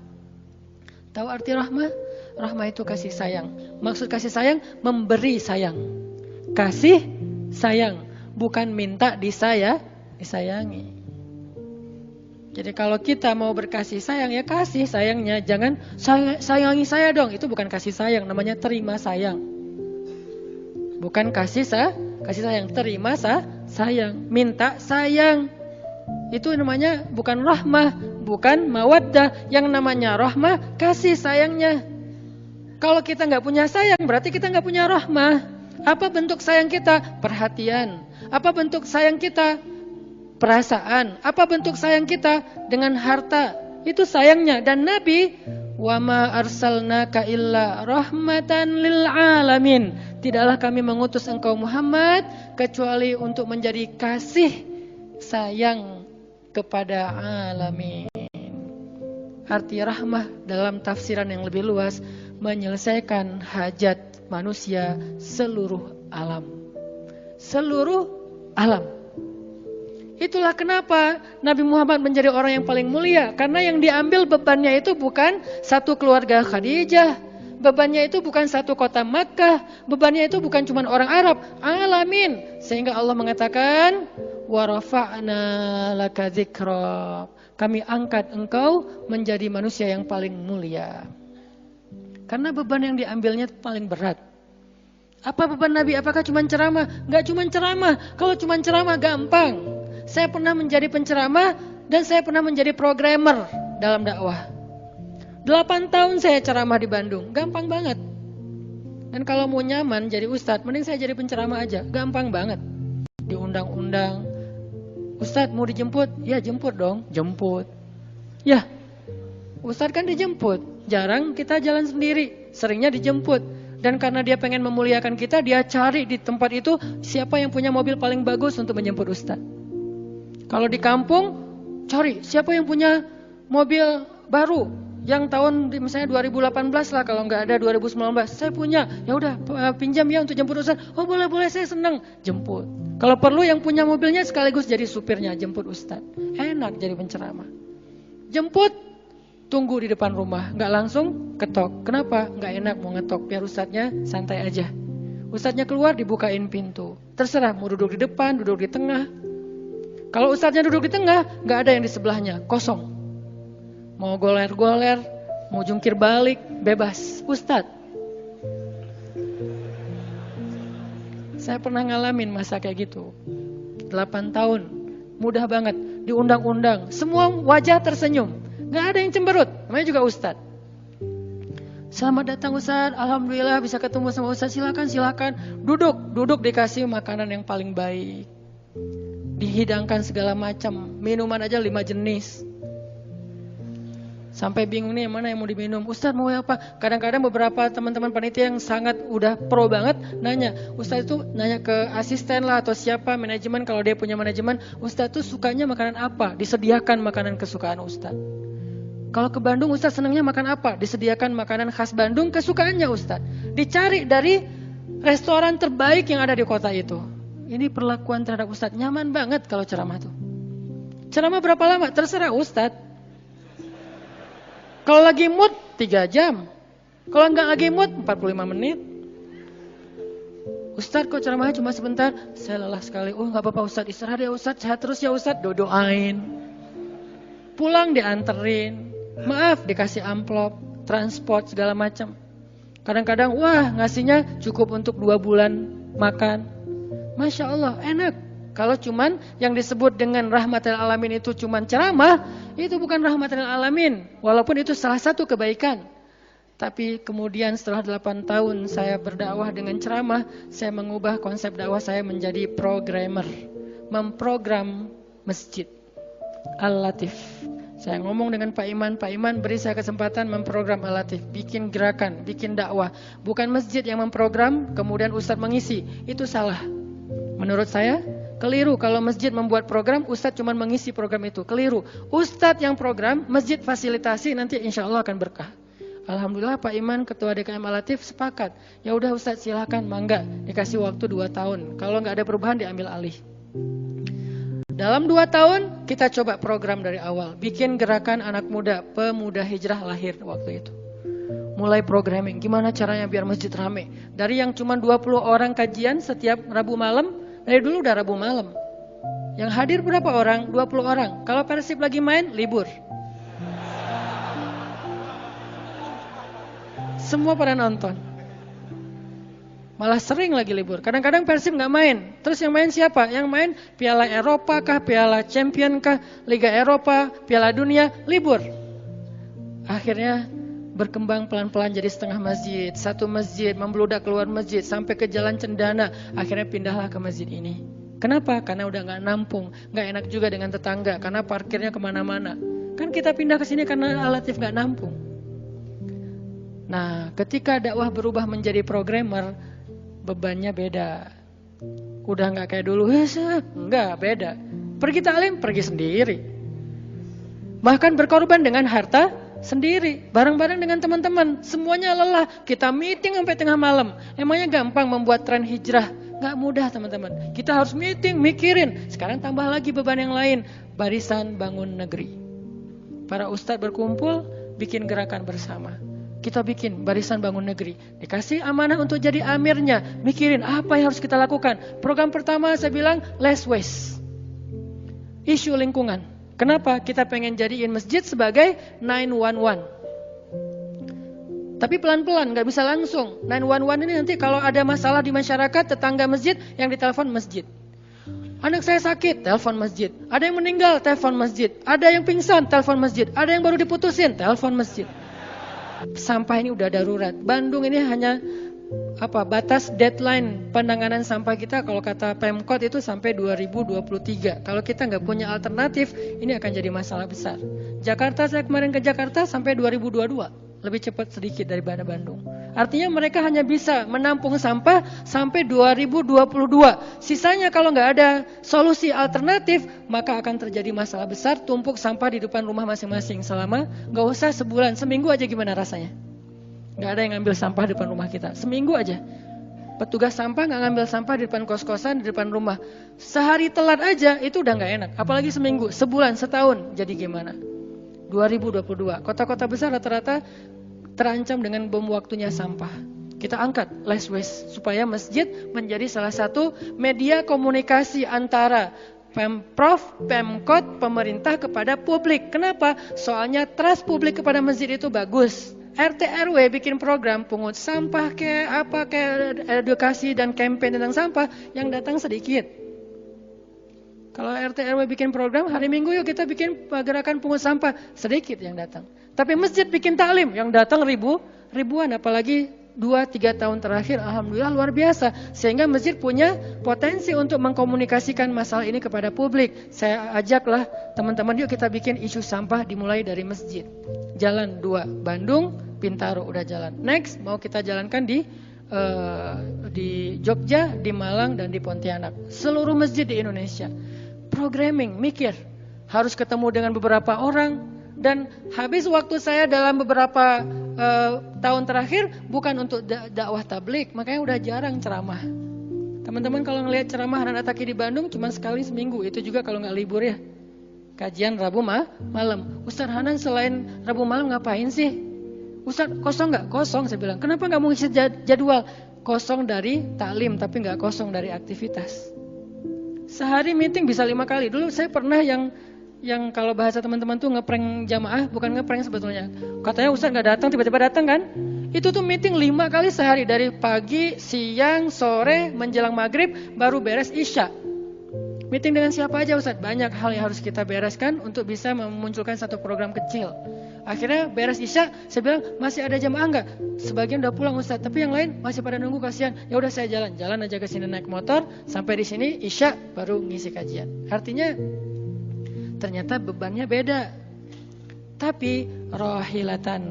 Tahu arti rahmah? Rahmah itu kasih sayang. Maksud kasih sayang, memberi sayang. Kasih sayang, bukan minta disayangi. Jadi kalau kita mau berkasih sayang, ya kasih sayangnya. Jangan sayangi saya dong. Itu bukan kasih sayang, namanya terima sayang. Bukan kasih sayang, terima sayang. Minta sayang. Itu namanya bukan rahmah, bukan mawaddah. Yang namanya rahmah, kasih sayangnya. Kalau kita nggak punya sayang, berarti kita nggak punya rahmah. Apa bentuk sayang kita? Perhatian. Apa bentuk sayang kita? Perasaan. Apa bentuk sayang kita? Dengan harta. Itu sayangnya. Dan Nabi, wa ma arsalnaka illa rahmatan lil alamin. Tidaklah kami mengutus engkau Muhammad kecuali untuk menjadi kasih sayang kepada alamin. Arti rahmah dalam tafsiran yang lebih luas, menyelesaikan hajat manusia seluruh alam. Seluruh alam. Itulah kenapa Nabi Muhammad menjadi orang yang paling mulia. Karena yang diambil bebannya itu bukan satu keluarga Khadijah. Bebannya itu bukan satu kota Makkah. Bebannya itu bukan cuma orang Arab. Alamin. Sehingga Allah mengatakan, wa rafa'na laka dzikrak. Kami angkat engkau menjadi manusia yang paling mulia. Karena beban yang diambilnya paling berat. Apa beban Nabi? Apakah cuma ceramah? Enggak cuma ceramah. Kalau cuma ceramah gampang. Saya pernah menjadi penceramah dan saya pernah menjadi programmer dalam dakwah. 8 tahun saya ceramah di Bandung. Gampang banget. Dan kalau mau nyaman jadi ustadz, mending saya jadi penceramah aja. Gampang banget. diundang-undang. Ustadz mau dijemput? Ya jemput dong, jemput. Ya, Ustadz kan dijemput. Jarang kita jalan sendiri, seringnya dijemput. Dan karena dia pengen memuliakan kita, dia cari di tempat itu siapa yang punya mobil paling bagus untuk menjemput Ustadz. Kalau di kampung, cari siapa yang punya mobil baru yang tahun misalnya 2018 lah, kalau nggak ada 2019. Saya punya, ya udah pinjam ya untuk jemput Ustadz. Oh boleh saya senang, jemput. Kalau perlu yang punya mobilnya sekaligus jadi supirnya, jemput Ustadz. Enak jadi penceramah. Jemput, tunggu di depan rumah, nggak langsung ketok. Kenapa? Nggak enak mau ngetok, biar Ustadznya santai aja. Ustadznya keluar dibukain pintu. Terserah mau duduk di depan, duduk di tengah. Kalau Ustadznya duduk di tengah, nggak ada yang di sebelahnya, kosong. Mau goler-goler, mau jungkir balik, bebas. Ustadz, saya pernah ngalamin masa kayak gitu. 8 tahun, mudah banget, diundang-undang. Semua wajah tersenyum, gak ada yang cemberut, namanya juga Ustadz. Selamat datang Ustadz, alhamdulillah bisa ketemu sama Ustadz, silakan. Duduk dikasih makanan yang paling baik. Dihidangkan segala macam, minuman aja 5 jenis. Sampai bingung nih mana yang mau diminum. Ustadz mau apa? Kadang-kadang beberapa teman-teman panitia yang sangat udah pro banget nanya. Ustadz itu nanya ke asisten lah atau siapa manajemen, kalau dia punya manajemen. Ustadz tuh sukanya makanan apa? Disediakan makanan kesukaan Ustadz. Kalau ke Bandung Ustadz senangnya makan apa? Disediakan makanan khas Bandung kesukaannya Ustadz. Dicari dari restoran terbaik yang ada di kota itu. Ini perlakuan terhadap Ustadz. Nyaman banget kalau ceramah tuh. Ceramah berapa lama? Terserah Ustadz. Kalau lagi mood 3 jam. Kalau enggak lagi mood 45 menit. Ustadz kok ceramahnya cuma sebentar? Saya lelah sekali. Oh enggak apa-apa Ustadz, istirahat ya Ustadz, sehat terus ya Ustadz, doain. Pulang dianterin. Maaf dikasih amplop, transport segala macam. Kadang-kadang wah ngasihnya cukup untuk 2 bulan makan. Masya Allah enak. Kalau cuman yang disebut dengan rahmatil alamin itu cuman ceramah, itu bukan rahmatil alamin. Walaupun itu salah satu kebaikan. Tapi kemudian setelah 8 tahun saya berdakwah dengan ceramah, saya mengubah konsep dakwah saya menjadi programmer. Memprogram masjid. Al-Latif. Saya ngomong dengan Pak Iman beri saya kesempatan memprogram Al-Latif. Bikin gerakan, bikin dakwah. Bukan masjid yang memprogram, kemudian Ustadz mengisi. Itu salah. Menurut saya, keliru kalau masjid membuat program, Ustadz cuma mengisi program itu. Keliru. Ustadz yang program, masjid fasilitasi, nanti insya Allah akan berkah. Alhamdulillah Pak Iman, Ketua DKM Al-Latif sepakat. Ya udah Ustadz silakan, mangga. Dikasih waktu 2 tahun. Kalau nggak ada perubahan diambil alih. Dalam 2 tahun kita coba program dari awal. Bikin gerakan anak muda, pemuda hijrah lahir waktu itu. Mulai programming, gimana caranya biar masjid rame. Dari yang cuma 20 orang kajian setiap Rabu malam, dari dulu udah Rabu malam. Yang hadir berapa orang? 20 orang. Kalau Persib lagi main, libur. Semua pada nonton. Malah sering lagi libur. Kadang-kadang Persib nggak main. Terus yang main siapa? Yang main Piala Eropa kah, Piala Champion kah, Liga Eropa, Piala Dunia, libur. Akhirnya berkembang pelan-pelan jadi setengah masjid. Satu masjid, membludak keluar masjid, sampai ke Jalan Cendana. Akhirnya pindahlah ke masjid ini. Kenapa? Karena udah nggak nampung. Nggak enak juga dengan tetangga, karena parkirnya kemana-mana. Kan kita pindah ke sini karena Al-Latif nggak nampung. Nah, ketika dakwah berubah menjadi programmer, bebannya beda. Udah nggak kayak dulu, enggak, beda. Pergi taklim, pergi sendiri. Bahkan berkorban dengan harta sendiri, bareng-bareng dengan teman-teman. Semuanya lelah, kita meeting sampai tengah malam. Emangnya gampang membuat tren hijrah? Gak mudah teman-teman. Kita harus meeting, mikirin. Sekarang tambah lagi beban yang lain. Barisan Bangun Negeri. Para ustadz berkumpul, bikin gerakan bersama. Kita bikin Barisan Bangun Negeri. Dikasih amanah untuk jadi amirnya. Mikirin apa yang harus kita lakukan. Program pertama saya bilang less waste. Isu lingkungan. Kenapa? Kita pengen jadiin masjid sebagai 911. Tapi pelan-pelan, gak bisa langsung. 911 ini nanti kalau ada masalah di masyarakat, tetangga masjid yang ditelepon masjid. Anak saya sakit, telepon masjid. Ada yang meninggal, telepon masjid. Ada yang pingsan, telepon masjid. Ada yang baru diputusin, telepon masjid. Sampah ini udah darurat. Bandung ini hanya batas deadline penanganan sampah kita kalau kata Pemkot itu sampai 2023. Kalau kita nggak punya alternatif, ini akan jadi masalah besar. Jakarta, saya kemarin ke Jakarta sampai 2022, lebih cepat sedikit daripada Bandung. Artinya mereka hanya bisa menampung sampah sampai 2022. Sisanya kalau nggak ada solusi alternatif, maka akan terjadi masalah besar, tumpuk sampah di depan rumah masing-masing selama nggak usah sebulan, seminggu aja gimana rasanya? Nggak ada yang ngambil sampah di depan rumah kita. Seminggu aja. Petugas sampah nggak ngambil sampah di depan kos-kosan, di depan rumah. Sehari telat aja itu udah nggak enak. Apalagi seminggu, sebulan, setahun. Jadi gimana? 2022. Kota-kota besar rata-rata terancam dengan bom waktunya sampah. Kita angkat less waste supaya masjid menjadi salah satu media komunikasi antara Pemprov, Pemkot, pemerintah kepada publik. Kenapa? Soalnya trust publik kepada masjid itu bagus. RT RW bikin program pungut sampah kayak edukasi dan campaign tentang sampah, yang datang sedikit. Kalau RT RW bikin program hari Minggu yuk kita bikin gerakan pungut sampah, sedikit yang datang. Tapi masjid bikin taklim, yang datang ribuan, apalagi 2-3 tahun terakhir alhamdulillah luar biasa, sehingga masjid punya potensi untuk mengkomunikasikan masalah ini kepada publik. Saya ajaklah teman-teman yuk kita bikin isu sampah dimulai dari masjid. Jalan 2 Bandung, Bintaro udah jalan. Next mau kita jalankan di Jogja, di Malang dan di Pontianak. Seluruh masjid di Indonesia. Programming, mikir, harus ketemu dengan beberapa orang, dan habis waktu saya dalam beberapa tahun terakhir bukan untuk dakwah tablik, makanya udah jarang ceramah. Teman-teman kalau ngelihat ceramah Hanan Ataki di Bandung cuma sekali seminggu, itu juga kalau nggak libur ya. Kajian Rabu malam. Ustaz Hanan selain Rabu malam ngapain sih? Ustaz kosong nggak? Kosong, saya bilang. Kenapa nggak mau ngisi jadwal? Kosong dari taklim tapi nggak kosong dari aktivitas. Sehari meeting bisa 5 kali. Dulu saya pernah yang kalau bahasa teman-teman tuh ngeprank jamaah, bukan ngeprank sebetulnya. Katanya Ustaz nggak datang, tiba-tiba datang kan? Itu tuh meeting 5 kali sehari, dari pagi, siang, sore, menjelang maghrib, baru beres isya. Meeting dengan siapa aja Ustaz? Banyak hal yang harus kita bereskan untuk bisa memunculkan satu program kecil. Akhirnya beres isya, saya bilang masih ada jamaah enggak? Sebagian udah pulang Ustaz, tapi yang lain masih pada nunggu, kasihan. Ya udah saya jalan aja ke sini naik motor, sampai di sini isya baru ngisi kajian. Artinya ternyata bebannya beda. Tapi rohilatan,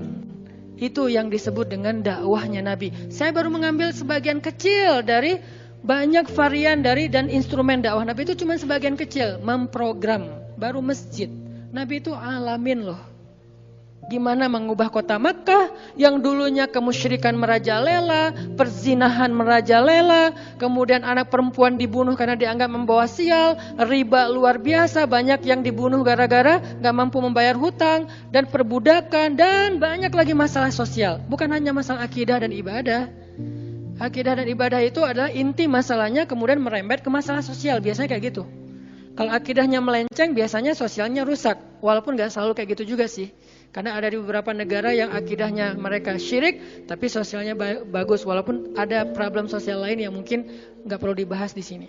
itu yang disebut dengan dakwahnya Nabi. Saya baru mengambil sebagian kecil dari banyak varian dari dan instrumen dakwah Nabi, itu cuma sebagian kecil. Memprogram, baru masjid. Nabi itu alamin loh. Gimana mengubah kota Makkah yang dulunya kemusyrikan merajalela, perzinahan merajalela, kemudian anak perempuan dibunuh karena dianggap membawa sial, riba luar biasa, banyak yang dibunuh gara-gara gak mampu membayar hutang, dan perbudakan, dan banyak lagi masalah sosial. Bukan hanya masalah akidah dan ibadah. Akidah dan ibadah itu adalah inti masalahnya, kemudian merembet ke masalah sosial, biasanya kayak gitu. Kalau akidahnya melenceng, biasanya sosialnya rusak. Walaupun gak selalu kayak gitu juga sih. Karena ada di beberapa negara yang akidahnya mereka syirik, tapi sosialnya bagus. Walaupun ada problem sosial lain yang mungkin gak perlu dibahas di sini.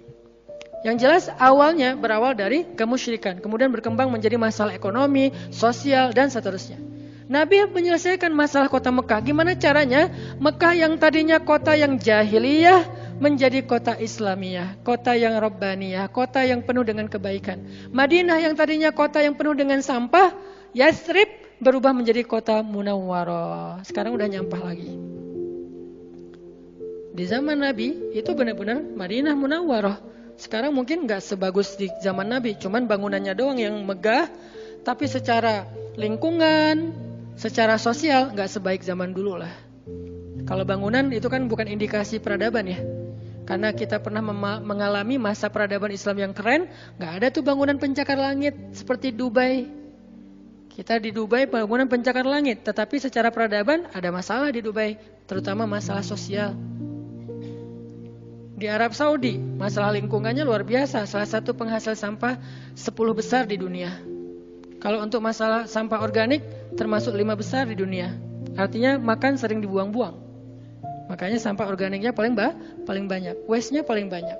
Yang jelas awalnya berawal dari kemusyrikan, kemudian berkembang menjadi masalah ekonomi, sosial, dan seterusnya. Nabi menyelesaikan masalah kota Mekah. Gimana caranya? Mekah yang tadinya kota yang jahiliyah menjadi kota Islamiyah, kota yang Rabbaniyah, kota yang penuh dengan kebaikan. Madinah yang tadinya kota yang penuh dengan sampah, Yathrib berubah menjadi kota Munawwarah. Sekarang udah nyampah lagi. Di zaman Nabi itu benar-benar Madinah Munawwarah. Sekarang mungkin gak sebagus di zaman Nabi, cuman bangunannya doang yang megah, tapi secara lingkungan, secara sosial gak sebaik zaman dulu lah. Kalau bangunan itu kan bukan indikasi peradaban ya. Karena kita pernah mengalami masa peradaban Islam yang keren, gak ada tuh bangunan pencakar langit seperti Dubai. Kita di Dubai bangunan pencakar langit, tetapi secara peradaban ada masalah di Dubai, terutama masalah sosial. Di Arab Saudi, masalah lingkungannya luar biasa, salah satu penghasil sampah 10 besar di dunia. Kalau untuk masalah sampah organik, termasuk 5 besar di dunia. Artinya makan sering dibuang-buang. Makanya sampah organiknya paling banyak, waste-nya paling banyak.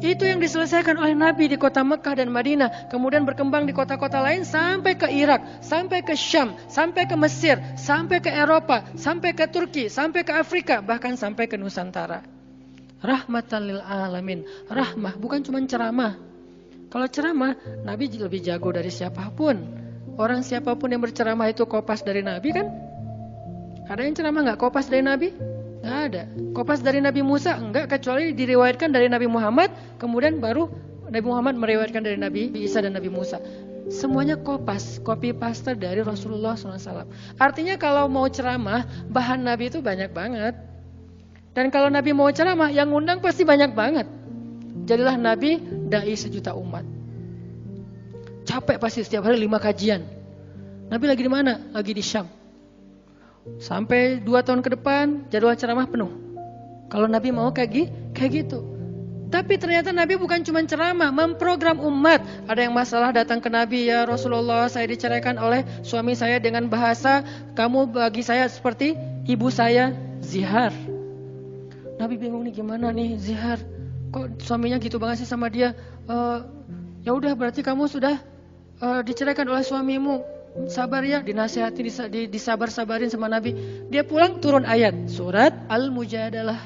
Itu yang diselesaikan oleh Nabi di kota Mekah dan Madinah. Kemudian berkembang di kota-kota lain sampai ke Irak, sampai ke Syam, sampai ke Mesir, sampai ke Eropa, sampai ke Turki, sampai ke Afrika, bahkan sampai ke Nusantara. Rahmatan lil alamin. Rahmah bukan cuma ceramah. Kalau ceramah, Nabi lebih jago dari siapapun. Orang siapapun yang berceramah itu kopas dari Nabi kan? Ada yang ceramah nggak kopas dari Nabi? Nggak ada. Kopas dari Nabi Musa enggak, kecuali diriwayatkan dari Nabi Muhammad, kemudian baru Nabi Muhammad meriwayatkan dari Nabi Isa dan Nabi Musa. Semuanya kopas, copy paste dari Rasulullah SAW. Artinya kalau mau ceramah, bahan Nabi itu banyak banget. Dan kalau Nabi mau ceramah, yang ngundang pasti banyak banget. Jadilah Nabi dai sejuta umat. Capek pasti setiap hari 5 kajian. Nabi lagi di mana? Lagi di Syam. Sampai 2 tahun ke depan jadwal ceramah penuh. Kalau Nabi mau kayak gitu. Tapi ternyata Nabi bukan cuma ceramah, memprogram umat. Ada yang masalah datang ke Nabi, ya Rasulullah, saya diceraikan oleh suami saya dengan bahasa kamu bagi saya seperti ibu saya, zihar. Nabi bingung nih, gimana nih zihar? Kok suaminya gitu banget sih sama dia? Ya udah, berarti kamu sudah diceraikan oleh suamimu. Sabar ya, dinasihati, disabar-sabarin sama Nabi. Dia pulang turun ayat surat Al-Mujadalah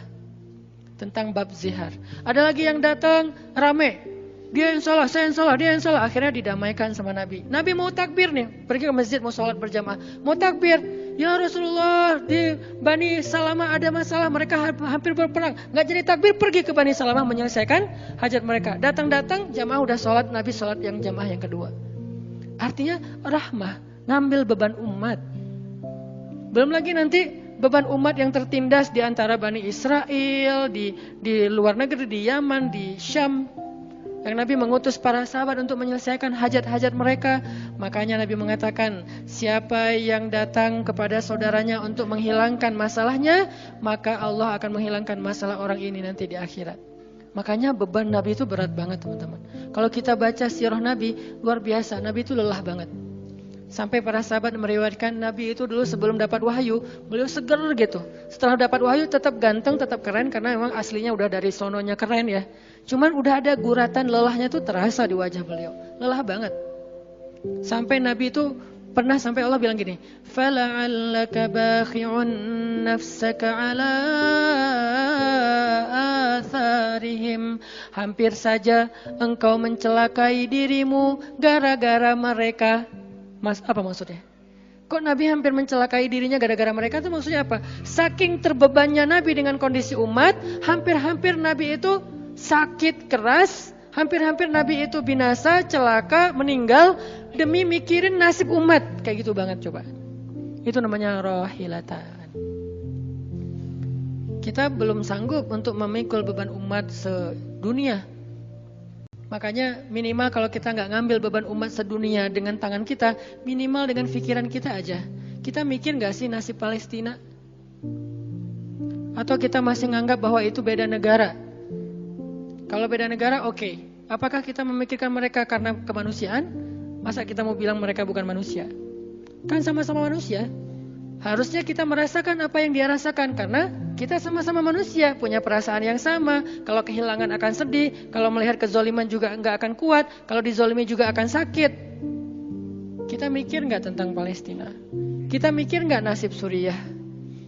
tentang bab zihar. Ada lagi yang datang rame, dia yang salah, saya yang salah, dia yang salah. Akhirnya didamaikan sama Nabi. Nabi mau takbir nih, pergi ke masjid mau sholat berjamaah, mau takbir. Ya Rasulullah, di Bani Salamah ada masalah, mereka hampir berperang, nggak jadi takbir, pergi ke Bani Salamah menyelesaikan hajat mereka. Datang-datang jamaah udah sholat, Nabi sholat yang jamaah yang kedua. Artinya rahmah, ngambil beban umat. Belum lagi nanti beban umat yang tertindas di antara Bani Israel, di luar negeri, di Yaman, di Syam. Yang Nabi mengutus para sahabat untuk menyelesaikan hajat-hajat mereka. Makanya Nabi mengatakan, siapa yang datang kepada saudaranya untuk menghilangkan masalahnya, maka Allah akan menghilangkan masalah orang ini nanti di akhirat. Makanya beban Nabi itu berat banget teman-teman. Kalau kita baca sirah Nabi, luar biasa. Nabi itu lelah banget. Sampai para sahabat meriwayatkan Nabi itu dulu sebelum dapat wahyu, beliau seger gitu. Setelah dapat wahyu tetap ganteng, tetap keren, karena memang aslinya udah dari sononya keren ya. Cuman udah ada guratan lelahnya tuh terasa di wajah beliau. Lelah banget. Sampai Nabi itu pernah sampai Allah bilang gini, "Fala'allaka bakhi'un nafsaka 'ala atharihim." Hampir saja engkau mencelakai dirimu gara-gara mereka. Apa maksudnya? Kok Nabi hampir mencelakai dirinya gara-gara mereka, itu maksudnya apa? Saking terbebannya Nabi dengan kondisi umat, hampir-hampir Nabi itu sakit keras, hampir-hampir Nabi itu binasa, celaka, meninggal demi mikirin nasib umat. Kayak gitu banget coba. Itu namanya rohilatan. Kita belum sanggup untuk memikul beban umat sedunia. Makanya minimal kalau kita nggak ngambil beban umat sedunia dengan tangan kita, minimal dengan pikiran kita aja. Kita mikir nggak sih nasib Palestina? Atau kita masih nganggap bahwa itu beda negara? Kalau beda negara oke. Apakah kita memikirkan mereka karena kemanusiaan? Masa kita mau bilang mereka bukan manusia? Kan sama-sama manusia. Harusnya kita merasakan apa yang dia rasakan, karena kita sama-sama manusia, punya perasaan yang sama. Kalau kehilangan akan sedih, kalau melihat kezoliman juga nggak akan kuat, kalau dizolimi juga akan sakit. Kita mikir nggak tentang Palestina? Kita mikir nggak nasib Suriah?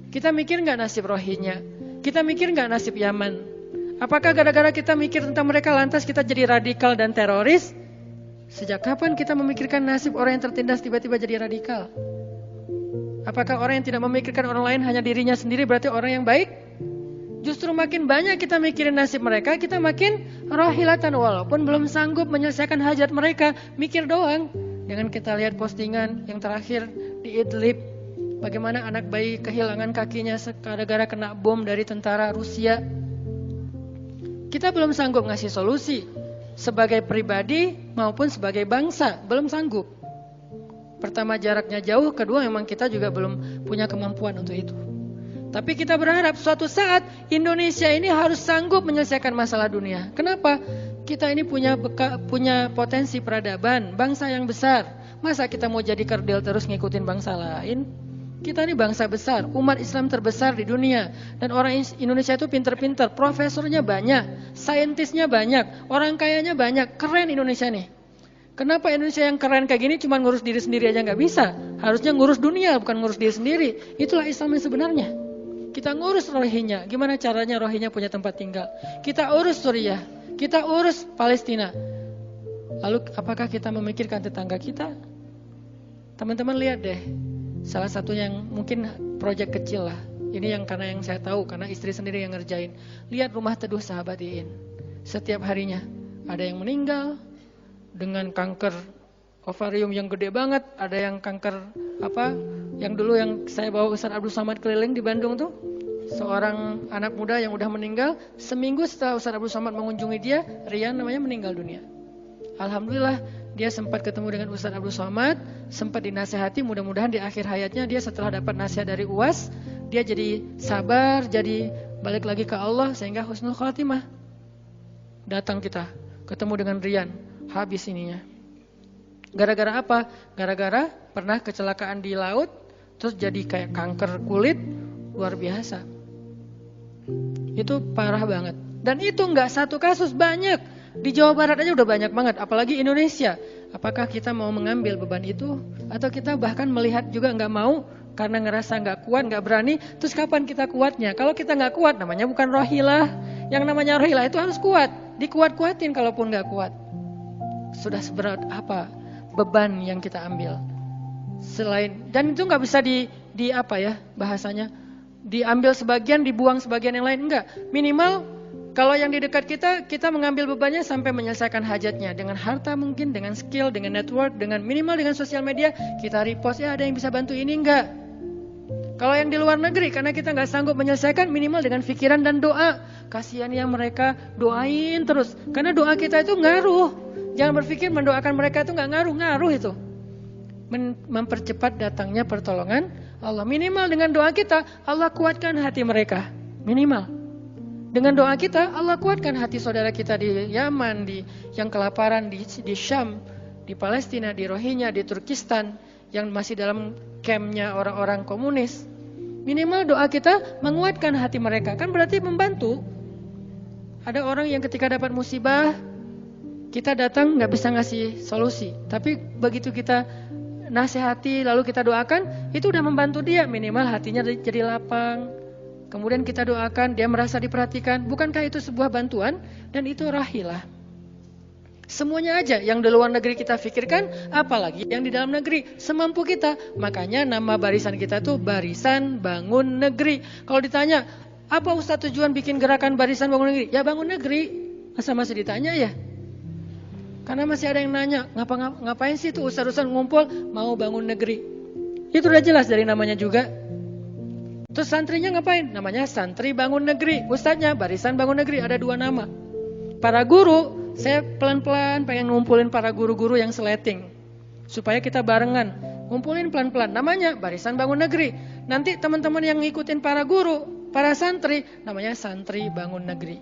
Kita mikir nggak nasib Rohingya? Kita mikir nggak nasib Yaman? Apakah gara-gara kita mikir tentang mereka lantas kita jadi radikal dan teroris? Sejak kapan kita memikirkan nasib orang yang tertindas tiba-tiba jadi radikal? Apakah orang yang tidak memikirkan orang lain hanya dirinya sendiri berarti orang yang baik? Justru makin banyak kita mikirin nasib mereka, kita makin rohilatan, walaupun belum sanggup menyelesaikan hajat mereka, mikir doang. Dengan kita lihat postingan yang terakhir di Idlib, bagaimana anak bayi kehilangan kakinya gara-gara kena bom dari tentara Rusia. Kita belum sanggup ngasih solusi sebagai pribadi maupun sebagai bangsa, belum sanggup. Pertama jaraknya jauh, kedua memang kita juga belum punya kemampuan untuk itu. Tapi kita berharap suatu saat Indonesia ini harus sanggup menyelesaikan masalah dunia. Kenapa? Kita ini punya potensi peradaban, bangsa yang besar. Masa kita mau jadi kerdil terus ngikutin bangsa lain? Kita ini bangsa besar, umat Islam terbesar di dunia. Dan orang Indonesia itu pinter-pinter, profesornya banyak, saintisnya banyak, orang kayanya banyak, keren Indonesia nih. Kenapa Indonesia yang keren kayak gini cuma ngurus diri sendiri aja nggak bisa? Harusnya ngurus dunia, bukan ngurus diri sendiri. Itulah Islam yang sebenarnya. Kita ngurus Rohingya, gimana caranya Rohingya punya tempat tinggal? Kita urus Suriah, kita urus Palestina. Lalu apakah kita memikirkan tetangga kita? Teman-teman lihat deh. Salah satu yang mungkin proyek kecil lah. Ini yang karena yang saya tahu, karena istri sendiri yang ngerjain. Lihat rumah teduh sahabat Iin. Setiap harinya ada yang meninggal dengan kanker ovarium yang gede banget, ada yang kanker yang dulu yang saya bawa Ustaz Abdul Somad keliling di Bandung tuh. Seorang anak muda yang udah meninggal, seminggu setelah Ustaz Abdul Somad mengunjungi dia, Rian namanya, meninggal dunia. Alhamdulillah dia sempat ketemu dengan Ustaz Abdul Somad, sempat dinasehati, mudah-mudahan di akhir hayatnya dia setelah dapat nasihat dari UAS, dia jadi sabar, jadi balik lagi ke Allah sehingga husnul khatimah. Datang kita, ketemu dengan Rian, habis ininya. Gara-gara apa? Gara-gara pernah kecelakaan di laut, terus jadi kayak kanker kulit, luar biasa. Itu parah banget. Dan itu enggak satu kasus, banyak. Di Jawa Barat aja udah banyak banget, apalagi Indonesia. Apakah kita mau mengambil beban itu? Atau kita bahkan melihat juga enggak mau karena ngerasa enggak kuat, enggak berani. Terus kapan kita kuatnya? Kalau kita enggak kuat, namanya bukan rohilah. Yang namanya rohilah itu harus kuat. Dikuat-kuatin kalaupun enggak kuat. Sudah seberat apa beban yang kita ambil? Selain, dan itu enggak bisa bahasanya, diambil sebagian, dibuang sebagian yang lain, enggak. Minimal kalau yang di dekat kita mengambil bebannya sampai menyelesaikan hajatnya. Dengan harta mungkin, dengan skill, dengan network, dengan minimal dengan sosial media. Kita repost, ya ada yang bisa bantu ini, enggak. Kalau yang di luar negeri, karena kita enggak sanggup menyelesaikan, minimal dengan pikiran dan doa. Kasihan ya mereka, doain terus. Karena doa kita itu ngaruh. Jangan berpikir mendoakan mereka itu enggak ngaruh, ngaruh itu. Mempercepat datangnya pertolongan Allah. Minimal dengan doa kita, Allah kuatkan hati mereka. Minimal. Dengan doa kita, Allah kuatkan hati saudara kita di Yaman, yang kelaparan, di Syam, di Palestina, di Rohingya, di Turkistan, yang masih dalam campnya orang-orang komunis. Minimal doa kita menguatkan hati mereka, kan berarti membantu. Ada orang yang ketika dapat musibah, kita datang gak bisa ngasih solusi. Tapi begitu kita nasihati, lalu kita doakan, itu udah membantu dia, minimal hatinya jadi lapang. Kemudian kita doakan, dia merasa diperhatikan. Bukankah itu sebuah bantuan? Dan itu rahilah. Semuanya aja yang di luar negeri kita pikirkan, apalagi yang di dalam negeri, semampu kita. Makanya nama barisan kita tuh Barisan Bangun Negeri. Kalau ditanya, apa Ustaz tujuan bikin gerakan Barisan Bangun Negeri? Ya bangun negeri. Masa masih ditanya ya? Karena masih ada yang nanya, ngapain sih tuh ustaz-ustaz ngumpul mau bangun negeri? Itu udah jelas dari namanya juga. Terus santrinya ngapain? Namanya Santri Bangun Negeri. Ustadznya Barisan Bangun Negeri, ada 2 nama. Para guru, saya pelan-pelan pengen ngumpulin para guru-guru yang seleting. Supaya kita barengan. Ngumpulin pelan-pelan. Namanya Barisan Bangun Negeri. Nanti teman-teman yang ngikutin para guru, para santri, namanya Santri Bangun Negeri.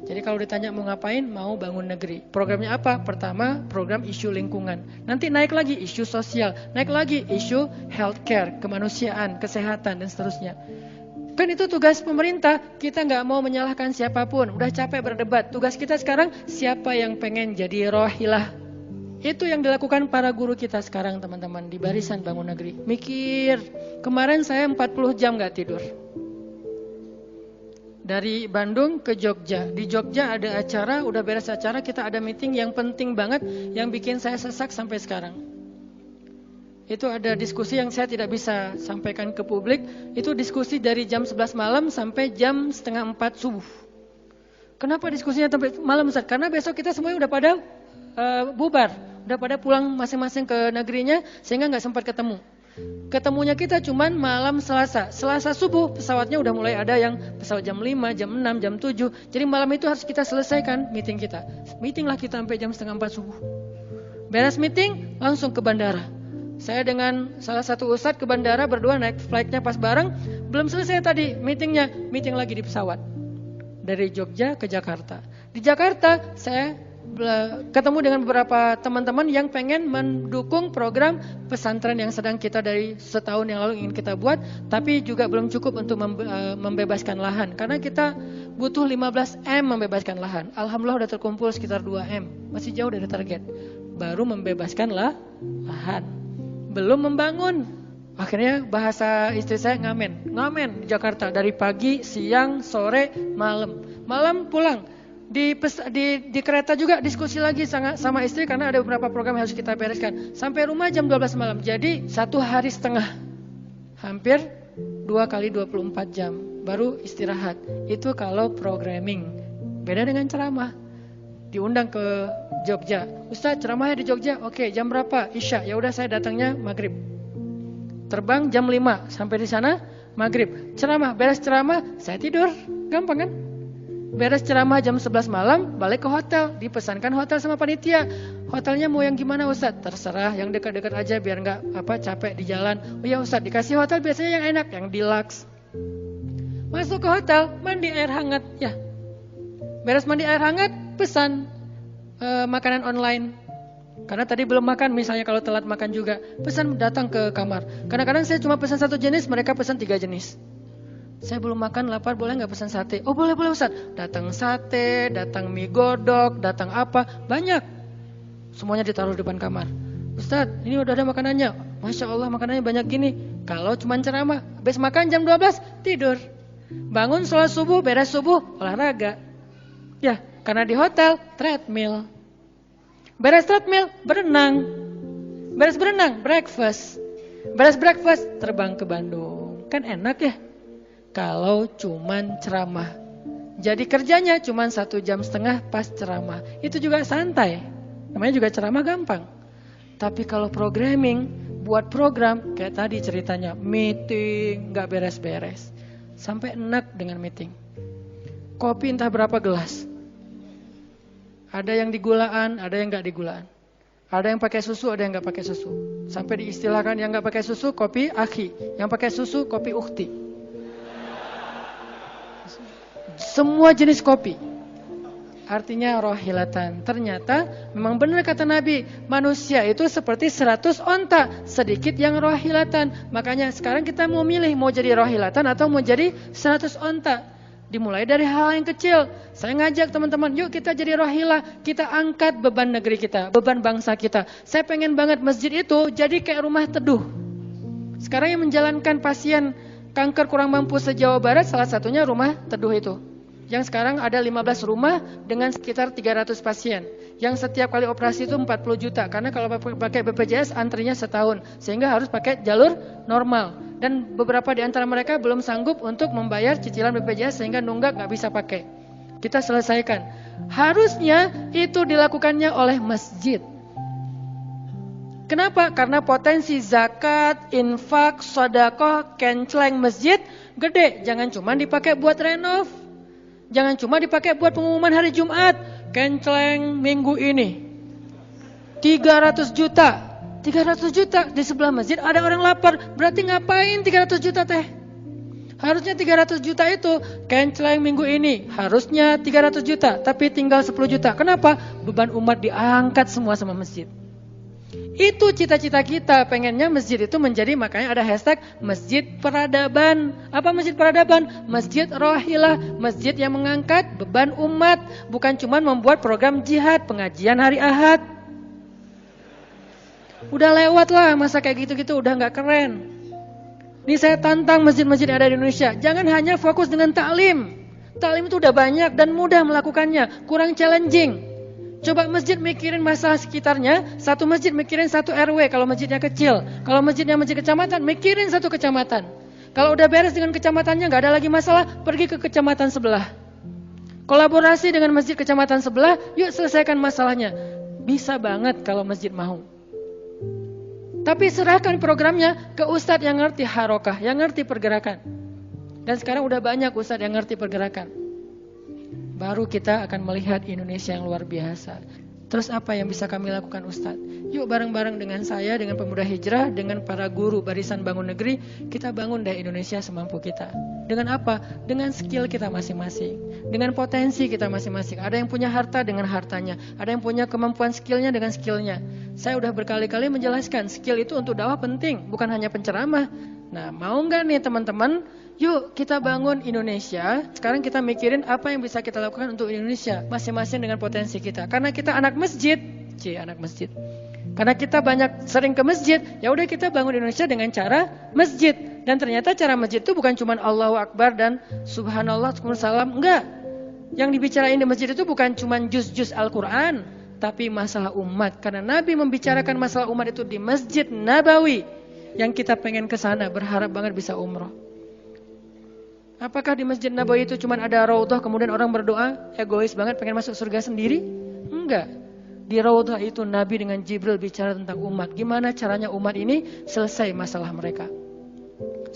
Jadi kalau ditanya mau ngapain, mau bangun negeri. Programnya apa? Pertama, program isu lingkungan. Nanti naik lagi isu sosial. Naik lagi isu healthcare, kemanusiaan, kesehatan, dan seterusnya. Kan itu tugas pemerintah. Kita gak mau menyalahkan siapapun. Udah capek berdebat. Tugas kita sekarang, siapa yang pengen jadi rohilah. Itu yang dilakukan para guru kita sekarang, teman-teman. Di Barisan Bangun Negeri. Mikir. Kemarin saya 40 jam gak tidur. Dari Bandung ke Jogja. Di Jogja ada acara, udah beres acara, kita ada meeting yang penting banget, yang bikin saya sesak sampai sekarang. Itu ada diskusi yang saya tidak bisa sampaikan ke publik. Itu diskusi dari jam 11 malam sampai jam 3:30 subuh. Kenapa diskusinya sampai malam, Ustaz? Karena besok kita semuanya udah pada bubar. Udah pada pulang masing-masing ke negerinya, sehingga gak sempat ketemu. Ketemunya kita cuman malam Selasa. Selasa subuh pesawatnya udah mulai ada yang pesawat jam 5, jam 6, jam 7. Jadi malam itu harus kita selesaikan meeting kita. Meeting lah kita sampai jam 3:30 subuh. Beres meeting langsung ke bandara. Saya dengan salah satu ustadz ke bandara berdua, naik flightnya pas bareng. Belum selesai tadi meeting lagi di pesawat. Dari Jogja ke Jakarta. Di Jakarta saya ketemu dengan beberapa teman-teman yang pengen mendukung program pesantren yang sedang kita dari setahun yang lalu ingin kita buat, tapi juga belum cukup untuk membebaskan lahan. Karena kita butuh 15 M membebaskan lahan. Alhamdulillah udah terkumpul sekitar 2 M, masih jauh dari target. Baru membebaskan lahan, belum membangun. Akhirnya bahasa istri saya ngamen di Jakarta dari pagi, siang, sore, malam pulang. Di kereta juga diskusi lagi sama istri karena ada beberapa program yang harus kita bereskan. Sampai rumah jam 12 malam. Jadi 1 hari setengah. Hampir 2 kali 24 jam baru istirahat. Itu kalau programming. Beda dengan ceramah. Diundang ke Jogja. Ustaz, ceramahnya di Jogja. Oke, jam berapa? Isya. Ya udah saya datangnya maghrib. Terbang jam 5 sampai di sana maghrib. Ceramah, beres ceramah, saya tidur. Gampang kan? Beres ceramah jam 11 malam, balik ke hotel. Dipesankan hotel sama panitia. Hotelnya mau yang gimana Ustaz? Terserah, yang dekat-dekat aja biar nggak capek di jalan. Oh ya Ustaz, dikasih hotel biasanya yang enak, yang deluxe. Masuk ke hotel, mandi air hangat. Ya, beres mandi air hangat, pesan makanan online. Karena tadi belum makan, misalnya kalau telat makan juga, pesan datang ke kamar. Kadang-kadang saya cuma pesan 1 jenis, mereka pesan 3 jenis. Saya belum makan, lapar, boleh nggak pesan sate? Oh boleh Ustaz. Datang sate, datang mie godok, datang apa, banyak. Semuanya ditaruh di depan kamar. Ustaz, ini udah ada makanannya. Masya Allah makanannya banyak gini. Kalau cuma ceramah, habis makan jam 12, tidur. Bangun sholat subuh, beres subuh, olahraga. Ya, karena di hotel, treadmill. Beres treadmill, berenang. Beres berenang, breakfast. Beres breakfast, terbang ke Bandung. Kan enak ya? Kalau cuman ceramah. Jadi kerjanya cuman 1,5 jam pas ceramah. Itu juga santai. Namanya juga ceramah gampang. Tapi kalau programming, buat program, kayak tadi ceritanya, meeting, gak beres-beres. Sampai enak dengan meeting. Kopi entah berapa gelas. Ada yang digulaan, ada yang gak digulaan. Ada yang pakai susu, ada yang gak pakai susu. Sampai diistilahkan yang gak pakai susu, kopi akhi. Yang pakai susu, kopi ukhti. Semua jenis kopi. Artinya rohilatan. Ternyata memang benar kata Nabi, manusia itu seperti 100 onta, sedikit yang rohilatan. Makanya sekarang kita mau milih mau jadi rohilatan atau mau jadi 100 onta. Dimulai dari hal yang kecil. Saya ngajak teman-teman, yuk kita jadi rohilah, kita angkat beban negeri kita, beban bangsa kita. Saya pengen banget masjid itu jadi kayak rumah teduh. Sekarang yang menjalankan pasien kanker kurang mampu se-Jawa Barat, salah satunya rumah teduh itu. Yang sekarang ada 15 rumah dengan sekitar 300 pasien. Yang setiap kali operasi itu 40 juta. Karena kalau pakai BPJS antrinya setahun. Sehingga harus pakai jalur normal. Dan beberapa di antara mereka belum sanggup untuk membayar cicilan BPJS sehingga nunggak gak bisa pakai. Kita selesaikan. Harusnya itu dilakukannya oleh masjid. Kenapa? Karena potensi zakat, infak, sedekah, kenceleng masjid gede. Jangan cuma dipakai buat renov. Jangan cuma dipakai buat pengumuman hari Jumat. Kenceleng minggu ini 300 juta. 300 juta di sebelah masjid ada orang lapar. Berarti ngapain 300 juta teh? Harusnya 300 juta itu kenceleng minggu ini. Harusnya 300 juta. Tapi tinggal 10 juta. Kenapa? Beban umat diangkat semua sama masjid. Itu cita-cita kita, pengennya masjid itu menjadi, makanya ada hashtag masjid peradaban. Apa masjid peradaban? Masjid rohilah, masjid yang mengangkat beban umat, bukan cuma membuat program jihad, pengajian hari Ahad. Udah lewat lah masa kayak gitu-gitu, udah gak keren. Ini saya tantang masjid-masjid yang ada di Indonesia, jangan hanya fokus dengan taklim. Taklim itu udah banyak dan mudah melakukannya, kurang challenging. Coba masjid mikirin masalah sekitarnya, satu masjid mikirin satu RW kalau masjidnya kecil. Kalau masjidnya masjid kecamatan, mikirin satu kecamatan. Kalau udah beres dengan kecamatannya, gak ada lagi masalah, pergi ke kecamatan sebelah. Kolaborasi dengan masjid kecamatan sebelah, yuk selesaikan masalahnya. Bisa banget kalau masjid mau. Tapi serahkan programnya ke ustadz yang ngerti harokah, yang ngerti pergerakan. Dan sekarang udah banyak ustadz yang ngerti pergerakan. Baru kita akan melihat Indonesia yang luar biasa. Terus apa yang bisa kami lakukan Ustadz? Yuk bareng-bareng dengan saya, dengan pemuda hijrah, dengan para guru barisan bangun negeri, kita bangun deh Indonesia semampu kita. Dengan apa? Dengan skill kita masing-masing, dengan potensi kita masing-masing. Ada yang punya harta dengan hartanya, ada yang punya kemampuan skillnya dengan skillnya. Saya udah berkali-kali menjelaskan, skill itu untuk dakwah penting, bukan hanya penceramah. Nah, mau nggak nih teman-teman? Yuk kita bangun Indonesia. Sekarang kita mikirin apa yang bisa kita lakukan untuk Indonesia, masing-masing dengan potensi kita. Karena kita anak masjid, anak masjid. Karena kita banyak sering ke masjid, ya udah kita bangun Indonesia dengan cara masjid. Dan ternyata cara masjid itu bukan cuma Allahu Akbar dan Subhanallah, Salam, enggak. Yang dibicarain di masjid itu bukan cuma juz-juz Al-Quran, tapi masalah umat. Karena Nabi membicarakan masalah umat itu di Masjid Nabawi. Yang kita pengen ke sana, berharap banget bisa umroh. Apakah di Masjid Nabawi itu cuma ada raudhah kemudian orang berdoa, egois banget pengen masuk surga sendiri? Enggak. Di raudhah itu Nabi dengan Jibril bicara tentang umat. Gimana caranya umat ini selesai masalah mereka.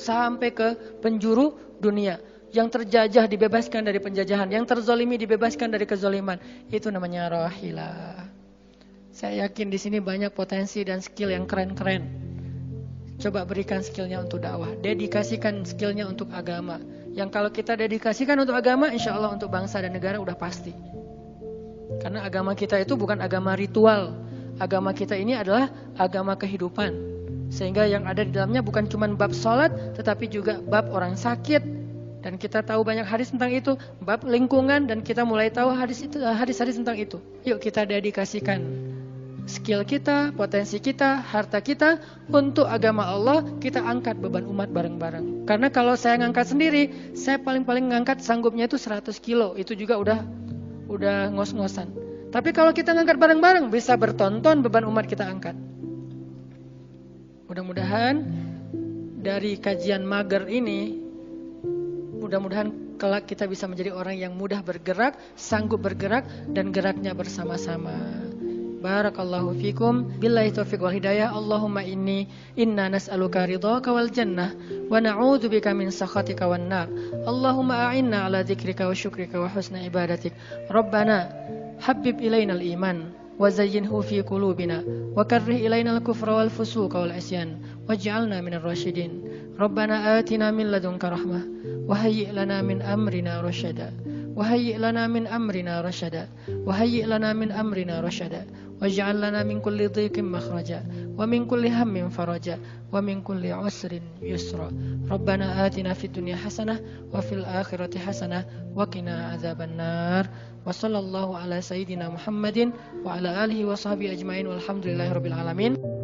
Sampai ke penjuru dunia. Yang terjajah dibebaskan dari penjajahan, yang terzolimi dibebaskan dari kezoliman. Itu namanya rahilah. Saya yakin di sini banyak potensi dan skill yang keren-keren. Coba berikan skillnya untuk dakwah. Dedikasikan skillnya untuk agama. Yang kalau kita dedikasikan untuk agama, insya Allah untuk bangsa dan negara udah pasti. Karena agama kita itu bukan agama ritual. Agama kita ini adalah agama kehidupan. Sehingga yang ada di dalamnya bukan cuma bab sholat, tetapi juga bab orang sakit. Dan kita tahu banyak hadis tentang itu. Bab lingkungan, dan kita mulai tahu hadis-hadis tentang itu. Yuk kita dedikasikan skill kita, potensi kita, harta kita untuk agama Allah. Kita angkat beban umat bareng-bareng. Karena kalau saya ngangkat sendiri, saya paling-paling ngangkat sanggupnya itu 100 kilo. Itu juga udah ngos-ngosan. Tapi kalau kita ngangkat bareng-bareng, bisa bertonton beban umat kita angkat. Mudah-mudahan dari kajian mager ini, mudah-mudahan kelak kita bisa menjadi orang yang mudah bergerak, sanggup bergerak, dan geraknya bersama-sama. Barakallahu fikum. Billahi taufiq wal hidayah. Allahumma inna nas'aluka ridhaka wal jannah wa na'udzu bika min sakhatika wan nar. Allahumma a'inna ala dzikrika wa syukrika wa husni ibadatik. Rabbana habbib ilainal iman wa zayyinhu fi qulubina wa karrih ilainal kufra wal fusuqa wal isyan waj'alna minar rasyidin. Rabbana atina min ladunka rahmah wa hayyi' lana min amrina rasyada. وهيئ لنا من أمرنا رشدا وهيئ لنا من أمرنا رشدا واجعل لنا من كل ضيق مخرجا ومن كل هم فرجا ومن كل عسر يسرا ربنا آتنا في الدنيا حسنة وفي الآخرة حسنة وقنا عذاب النار وصلى الله على سيدنا محمد وعلى آله وصحبه أجمعين والحمد لله رب العالمين.